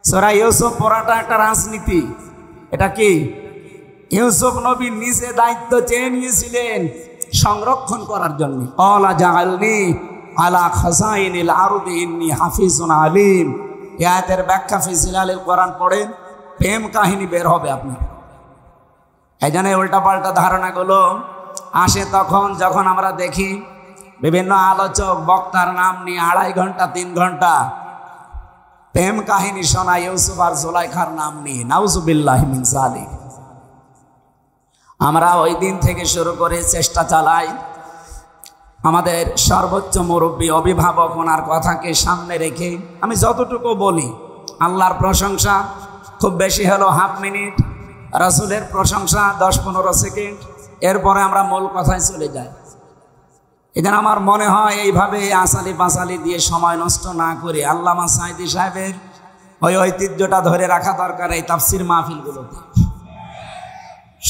সূরা ইউসুফ পড়াটা একটা রাজনীতি। এটা কি? ইউসুফ নবী নিজে দায়িত্ব চেয়ে নিয়েছিলেন সংরক্ষণ করার জন্য। ক্বালা জাআলনি আলা খাযাইনিল আরদি ইন্নী হাফিজুন আলিম। এই আয়াতের ব্যাখ্যা ফি জিলালিল কোরআন পড়েন, প্রেম কাহিনী বের হবে আপনার। এই জন্য উল্টাপাল্টা ধারণাগুলো আসে তখন যখন আমরা দেখি বিভিন্ন আলোচক বক্তার নাম নিয়ে 2.5 ঘন্টা 3 ঘন্টা প্রেম কাহিনী শোনায় ইউসুফ আর জুলাইখার নাম নিয়ে। নাউজুবিল্লাহি মিন যালিক। আমরা ওই দিন থেকে শুরু করে চেষ্টা চালাই আমাদের সর্বোচ্চ মুরব্বী, অভিভাবক, ওনার কথাকে সামনে রেখে আমি যতটুকু বলি, আল্লাহর প্রশংসা খুব বেশি হলো 1/2 মিনিট, রাসূলের প্রশংসা 10-15 সেকেন্ড, এরপরে আমরা মূল কথায় চলে যাই। এখানে আমার মনে হয় এইভাবে আসালি পাসালি দিয়ে সময় নষ্ট না করে আল্লামা সাঈদী সাহেবের ওই ঐতিহ্যটা ধরে রাখা দরকার এই তাফসির মাহফিলগুলোতে।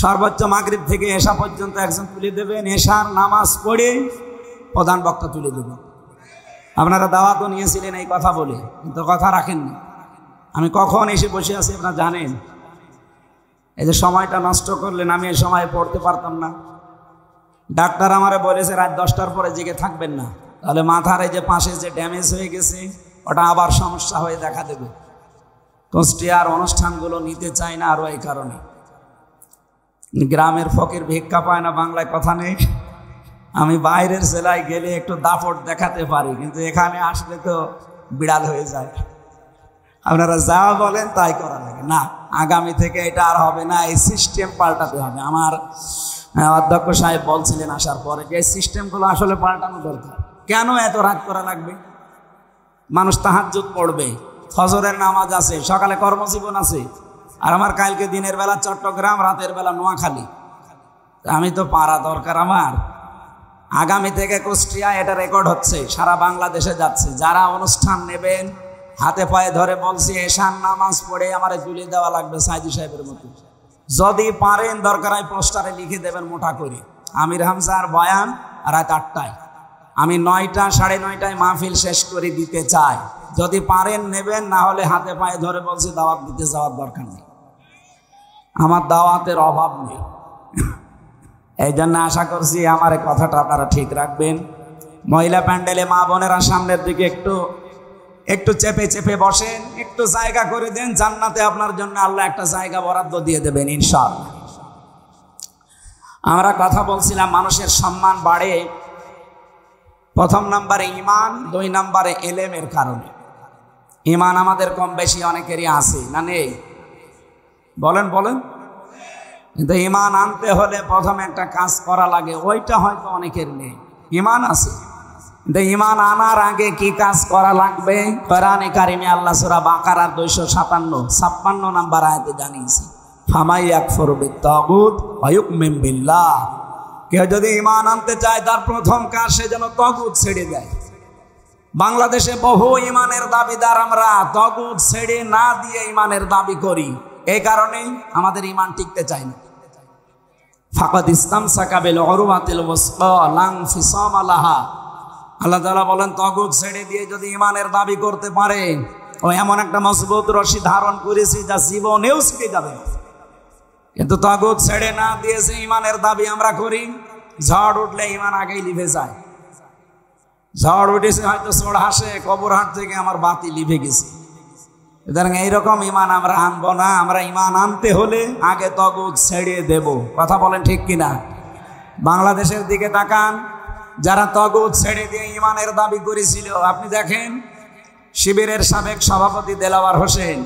সর্বোচ্চ মাগরিব থেকে এশা পর্যন্ত একজন তুলে দেবেন, এশার নামাজ পড়ে প্রধান বক্তা তুলে দেবেন। আপনারা দাওয়াতও নিয়েছিলেন এই কথা বলে, কিন্তু কথা রাখেননি। আমি কখন এসে বসে আছি আপনারা জানেন? এই যে সময়টা নষ্ট করলেন, আমি এই সময় পড়তে পারতাম না। ডাক্তার আমারে বলেছে রাত 10টার পরে জেগে থাকবেন না, তাহলে মাথার এই যে পাশে যে ড্যামেজ হয়ে গেছে ওটা আবার সমস্যা হয়ে দেখা দেবে। কুষ্টিয়ার অনুষ্ঠানগুলো নিতে চাই না আরও এই কারণে। গ্রামের ফকির ভিক্ষা পায় না, বাংলায় কথা নেই। আমি বাইরের জেলায় গেলে একটু দাপট দেখাতে পারি, কিন্তু এখানে আসলে তো বিড়াল হয়ে যায়। আপনারা যা বলেন তাই করা লাগে না। আগামী থেকে এটা আর হবে না, এই সিস্টেম পাল্টাতে হবে। আমার অধ্যক্ষ সাহেব বলছিলেন আসার পরে যে সিস্টেমগুলো আসলে পাল্টানো দরকার। কেন এত রাত করা লাগবে? মানুষ তাহাজ্জুদ পড়বে, ফজরের নামাজ আছে, সকালে কর্মজীবন আছে। আর আমার কালকে দিনের বেলা চট্টগ্রাম, রাতের বেলা নোয়াখালী। আমি তো পারা দরকার আমার। আগামী থেকে কুষ্টিয়া এটা রেকর্ড হচ্ছে, সারা বাংলাদেশে যাচ্ছে। যারা অনুষ্ঠান নেবেন হাতে পায়ে ধরে বলছি এশার নামাজ পড়ে আমার তুলে দেওয়া লাগবে সাঈদী সাহেবের মতো। যদি পারেন দরকার হয় পোস্টারে লিখে দেবেন মোটা করে, আমির হামজার বয়ান রাত 8টায়। আমি 9টা 9:30টায় মাহফিল শেষ করে দিতে চাই। যদি পারেন নেবেন, না হলে হাতে পায়ে ধরে বলছি দাওয়াত দিতে যাওয়ার দরকার নেই। আমার দাওয়াতের অভাব নেই। এই জন্য আশা করছি আমার এই কথাটা আপনারা ঠিক রাখবেন। মহিলা প্যান্ডেলে মা বোনেরা সামনের দিকে একটু চেপে চেপে বসেন, একটু জায়গা করে দেন। জান্নাতে আপনার জন্য আল্লাহ একটা জায়গা বরাদ্দ দিয়ে দেবেন ইনশাআল্লাহ। আমরা কথা বলছিলাম মানুষের সম্মান বাড়ে 1 নম্বরে ঈমান, 2 নম্বরে ইলমের কারণে। ঈমান আমাদের কম বেশি অনেকেরই আছে না নেই? বলেন বলেন। কিন্তু ইমান আনতে হলে প্রথমে একটা কাজ করা লাগে, ওইটা হয়তো অনেকের নেই। ইমান আছে, কিন্তু ইমান আনার আগে কি কাজ করা লাগবে? কোরআনে কারিমে আল্লাহ সূরা বাকারার 256 নম্বর আয়াতে জানিয়েছে, ফামাই ইয়াকফুরু বিত-তাগুত ওয়া ইউমিন বিল্লাহ। কেউ যদি ইমান আনতে চায় তার প্রথম কাজ সে যেন তাগুত ছেড়ে দেয়। বাংলাদেশে বহু ইমানের দাবিদার আমরা তাগুত ছেড়ে না দিয়ে ইমানের দাবি করি, এই কারণেই আমাদের ইমান টিকতে চায় না। ফাকাদ ইসতামসাকা বিল উরওয়াতিল ওয়াসকা লা ইনফিসামা লাহা। আল্লাহ তাআলা বলেন, তাগুত ছেড়ে দিয়ে যদি ইমানের দাবি করতে পারে, ও এমন একটা মজবুত রশি ধারণ করেছে যা জীবনেও ছিঁড়ে যাবে না। কিন্তু তাগুত ছেড়ে না দিয়েছে ইমানের দাবি আমরা করি, ঝড় উঠলে ইমান আগেই লিভে যায়। ঝড় উঠেছে হয়তো চোর হাসে, কবর হাট থেকে আমার বাতি লিভে গেছে। সুতরাং এইরকম ইমান আমরা আনবো না। আমরা ইমান আনতে হলে আগে তাগুত ছেড়ে দেব। কথা বলেন ঠিক কিনা? বাংলাদেশের দিকে তাকান, যারা তাগুত ছেড়ে দিয়ে ইমানের দাবি করেছিল, আপনি দেখেন শিবিরের সাবেক সভাপতি দেলাওয়ার হোসেন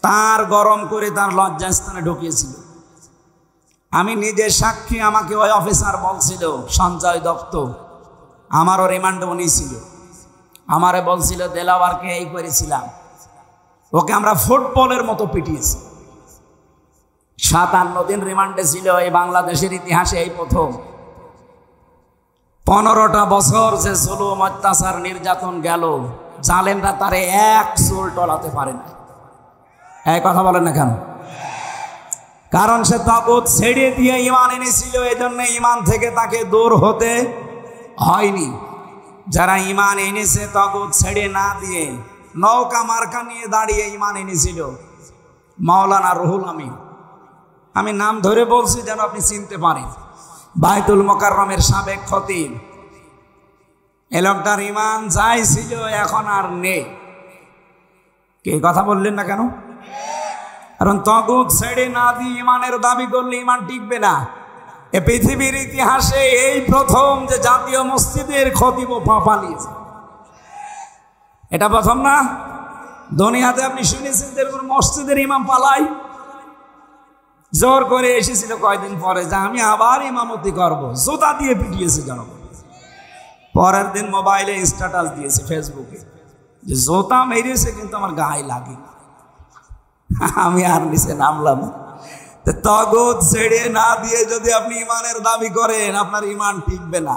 তার গরম করে তার লজ্জাস্থানে ঢুকিয়েছিল। আমি নিজে সাক্ষী, আমাকে ওই অফিসার বলছিল, সঞ্জয় দত্ত, আমারও রিমান্ডে উনি ছিল, আমারে বলছিল দেলাওয়ারকে এই করেছিলাম, ওকে আমরা ফুটবলের মতো পিটিয়েছি। 57 দিন রিমান্ডে ছিল, এই বাংলাদেশের ইতিহাসে এই প্রথম। 15টা বছর যে জুলুম অত্যাচার নির্যাতন গেল, জালেমরা তারে এক চুল টলাতে পারে না। এই কথা বলেন না কেন? কারণ সে তাগুত ছেড়ে দিয়ে ইমান এনেছিল, এই জন্য ইমান থেকে তাকে দূর হতে হয়নি। যারা ইমান এনেছে তাগুত ছেড়ে না দিয়ে, নৌকা মার্কা নিয়ে দাঁড়িয়ে ইমান এনেছিল, মাওলানা রুহুল আমিন, আমি নাম ধরে বলছি যেন আপনি চিনতে পারেন, বাইতুল মোকাররমের সাবেক খতিব। এ লোকটার ইমান যাই ছিল এখন আর নেই। কে কথা বললেন না কেন? কারণ তাগুত ছেড়ে না দিয়ে ইমানের দাবি করলে ইমান টিকবে না। এ পৃথিবীর ইতিহাসে এই প্রথম যে জাতীয় মসজিদের খতিব পালিয়েছে, এটা প্রথম না। দুনিয়াতে আপনি শুনেছেন যে মসজিদের ইমাম পালাই? জোর করে এসেছিল কয়দিন পরে যে আমি আবার ইমামতি করব, জুতা দিয়ে পিটিয়েছে জনগণ। পরের দিন মোবাইলে স্ট্যাটাস দিয়েছে ফেসবুকে যে জুতা মেরেছে কিন্তু আমার গায়ে লাগে। আমি আর নিচে নামলাম। তাগুত ছেড়ে না দিয়ে যদি আপনি ইমানের দাবি করেন, আপনার ইমান টিকবে না।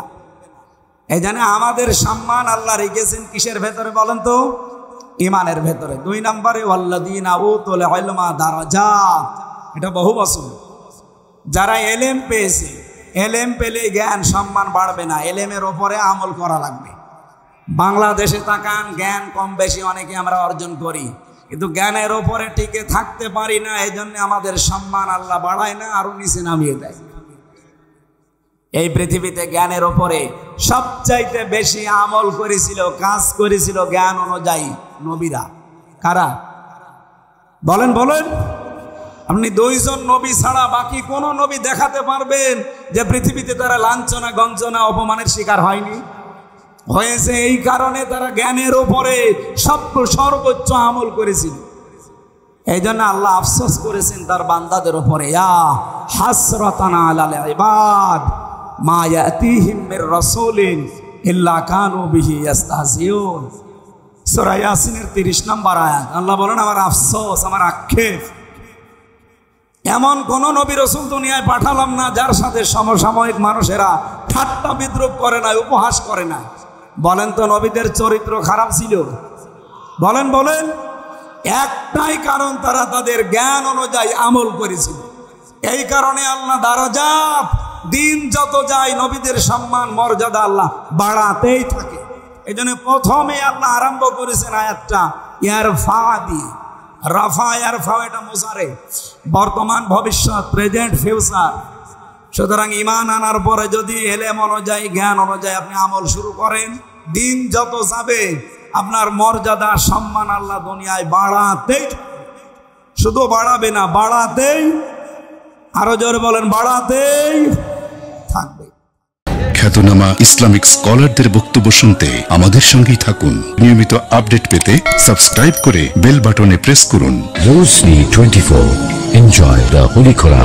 এই জন্য আমাদের সম্মান আল্লাহ রেখেছেন কিসের ভেতরে বলেন তো? ইমানের ভেতরে। 2 নম্বরে ওয়াল্লাযীনা উতুল ইলমা দারাজাত, এটা বহু বছর। যারা এলেম পেয়েছে, এলেম পেলে জ্ঞান সম্মান বাড়বে না, এলেমের ওপরে আমল করা লাগবে। বাংলাদেশে তাকান, জ্ঞান কম বেশি অনেকে আমরা অর্জন করি, কিন্তু জ্ঞানের ওপরে টিকে থাকতে পারি না। এই জন্য আমাদের সম্মান আল্লাহ বাড়ায় না, আরো নিচে নামিয়ে দেয়। এই পৃথিবীতে জ্ঞানের ওপরে সবচাইতে বেশি আমল করেছিল, কাজ করেছিল জ্ঞান অনুযায়ী নবীরা। কারা? বলেন বলেন। আপনি 2 জন নবী ছাড়া বাকি কোন নবী দেখাতে পারবেন যে পৃথিবীতে তারা লাঞ্ছনা গঞ্জনা অপমানের শিকার হয়নি? হয়েছে এই কারণে তারা জ্ঞানের উপরে সর্বোচ্চ আমল করেছিল। এই জন্য আল্লাহ আফসোস করেছেন তার বান্দাদের উপরে, ইয়া হাসরাতান আলাল ইবাদ মা ইয়াতিহিম মির রাসূলিন ইল্লা কানু বিহি ইস্তাহজিউন। সূরা ইয়াসিনের 30 নম্বর আয়াত। আল্লাহ বলেন, আমার আফসোস, আমার আক্ষেপ, এমন কোন নবী রাসূল দুনিয়ায় পাঠালাম না যার সাথে সমসাময়িক মানুষেরা ঠাট্টা বিদ্রুপ করে না, উপহাস করে না। বলেন তো নবীদের চরিত্র খারাপ ছিল? বলেন বলেন। একটাই কারণ, তারা তাদের জ্ঞান অনুযায়ী আমল করেছিল। এই কারণে আল্লাহ দারাজাত, দিন যত যায় নবীদের সম্মান মর্যাদা আল্লাহ বাড়াতেই থাকে। এই জন্য প্রথমে আল্লাহ আরম্ভ করেছেন আয়াতটা ইয়ারফা দিয়ে। রাফা ইয়ারফা, এটা মুসারে, বর্তমান ভবিষ্যৎ, প্রেজেন্ট ফিউচার। সুতরাং ইমান আনার পরে যদি এলেম অনুযায়ী জ্ঞান অনুযায়ী আপনি আমল শুরু করেন, দিন যত যাবে আপনার মর্যাদা সম্মান আল্লাহ দুনিয়ায় বাড়াতেই, শুধু বাড়াবে না, বাড়াতেই, আরো জোরে বলেন, বাড়াতেই থাকবে। খ্যাতনামা ইসলামিক স্কলারদের বক্তব্য শুনতে আমাদের সঙ্গেই থাকুন। নিয়মিত আপডেট পেতে সাবস্ক্রাইব করে বেল বাটনে প্রেস করুন। Rosni 24. Enjoy the Holy Quran.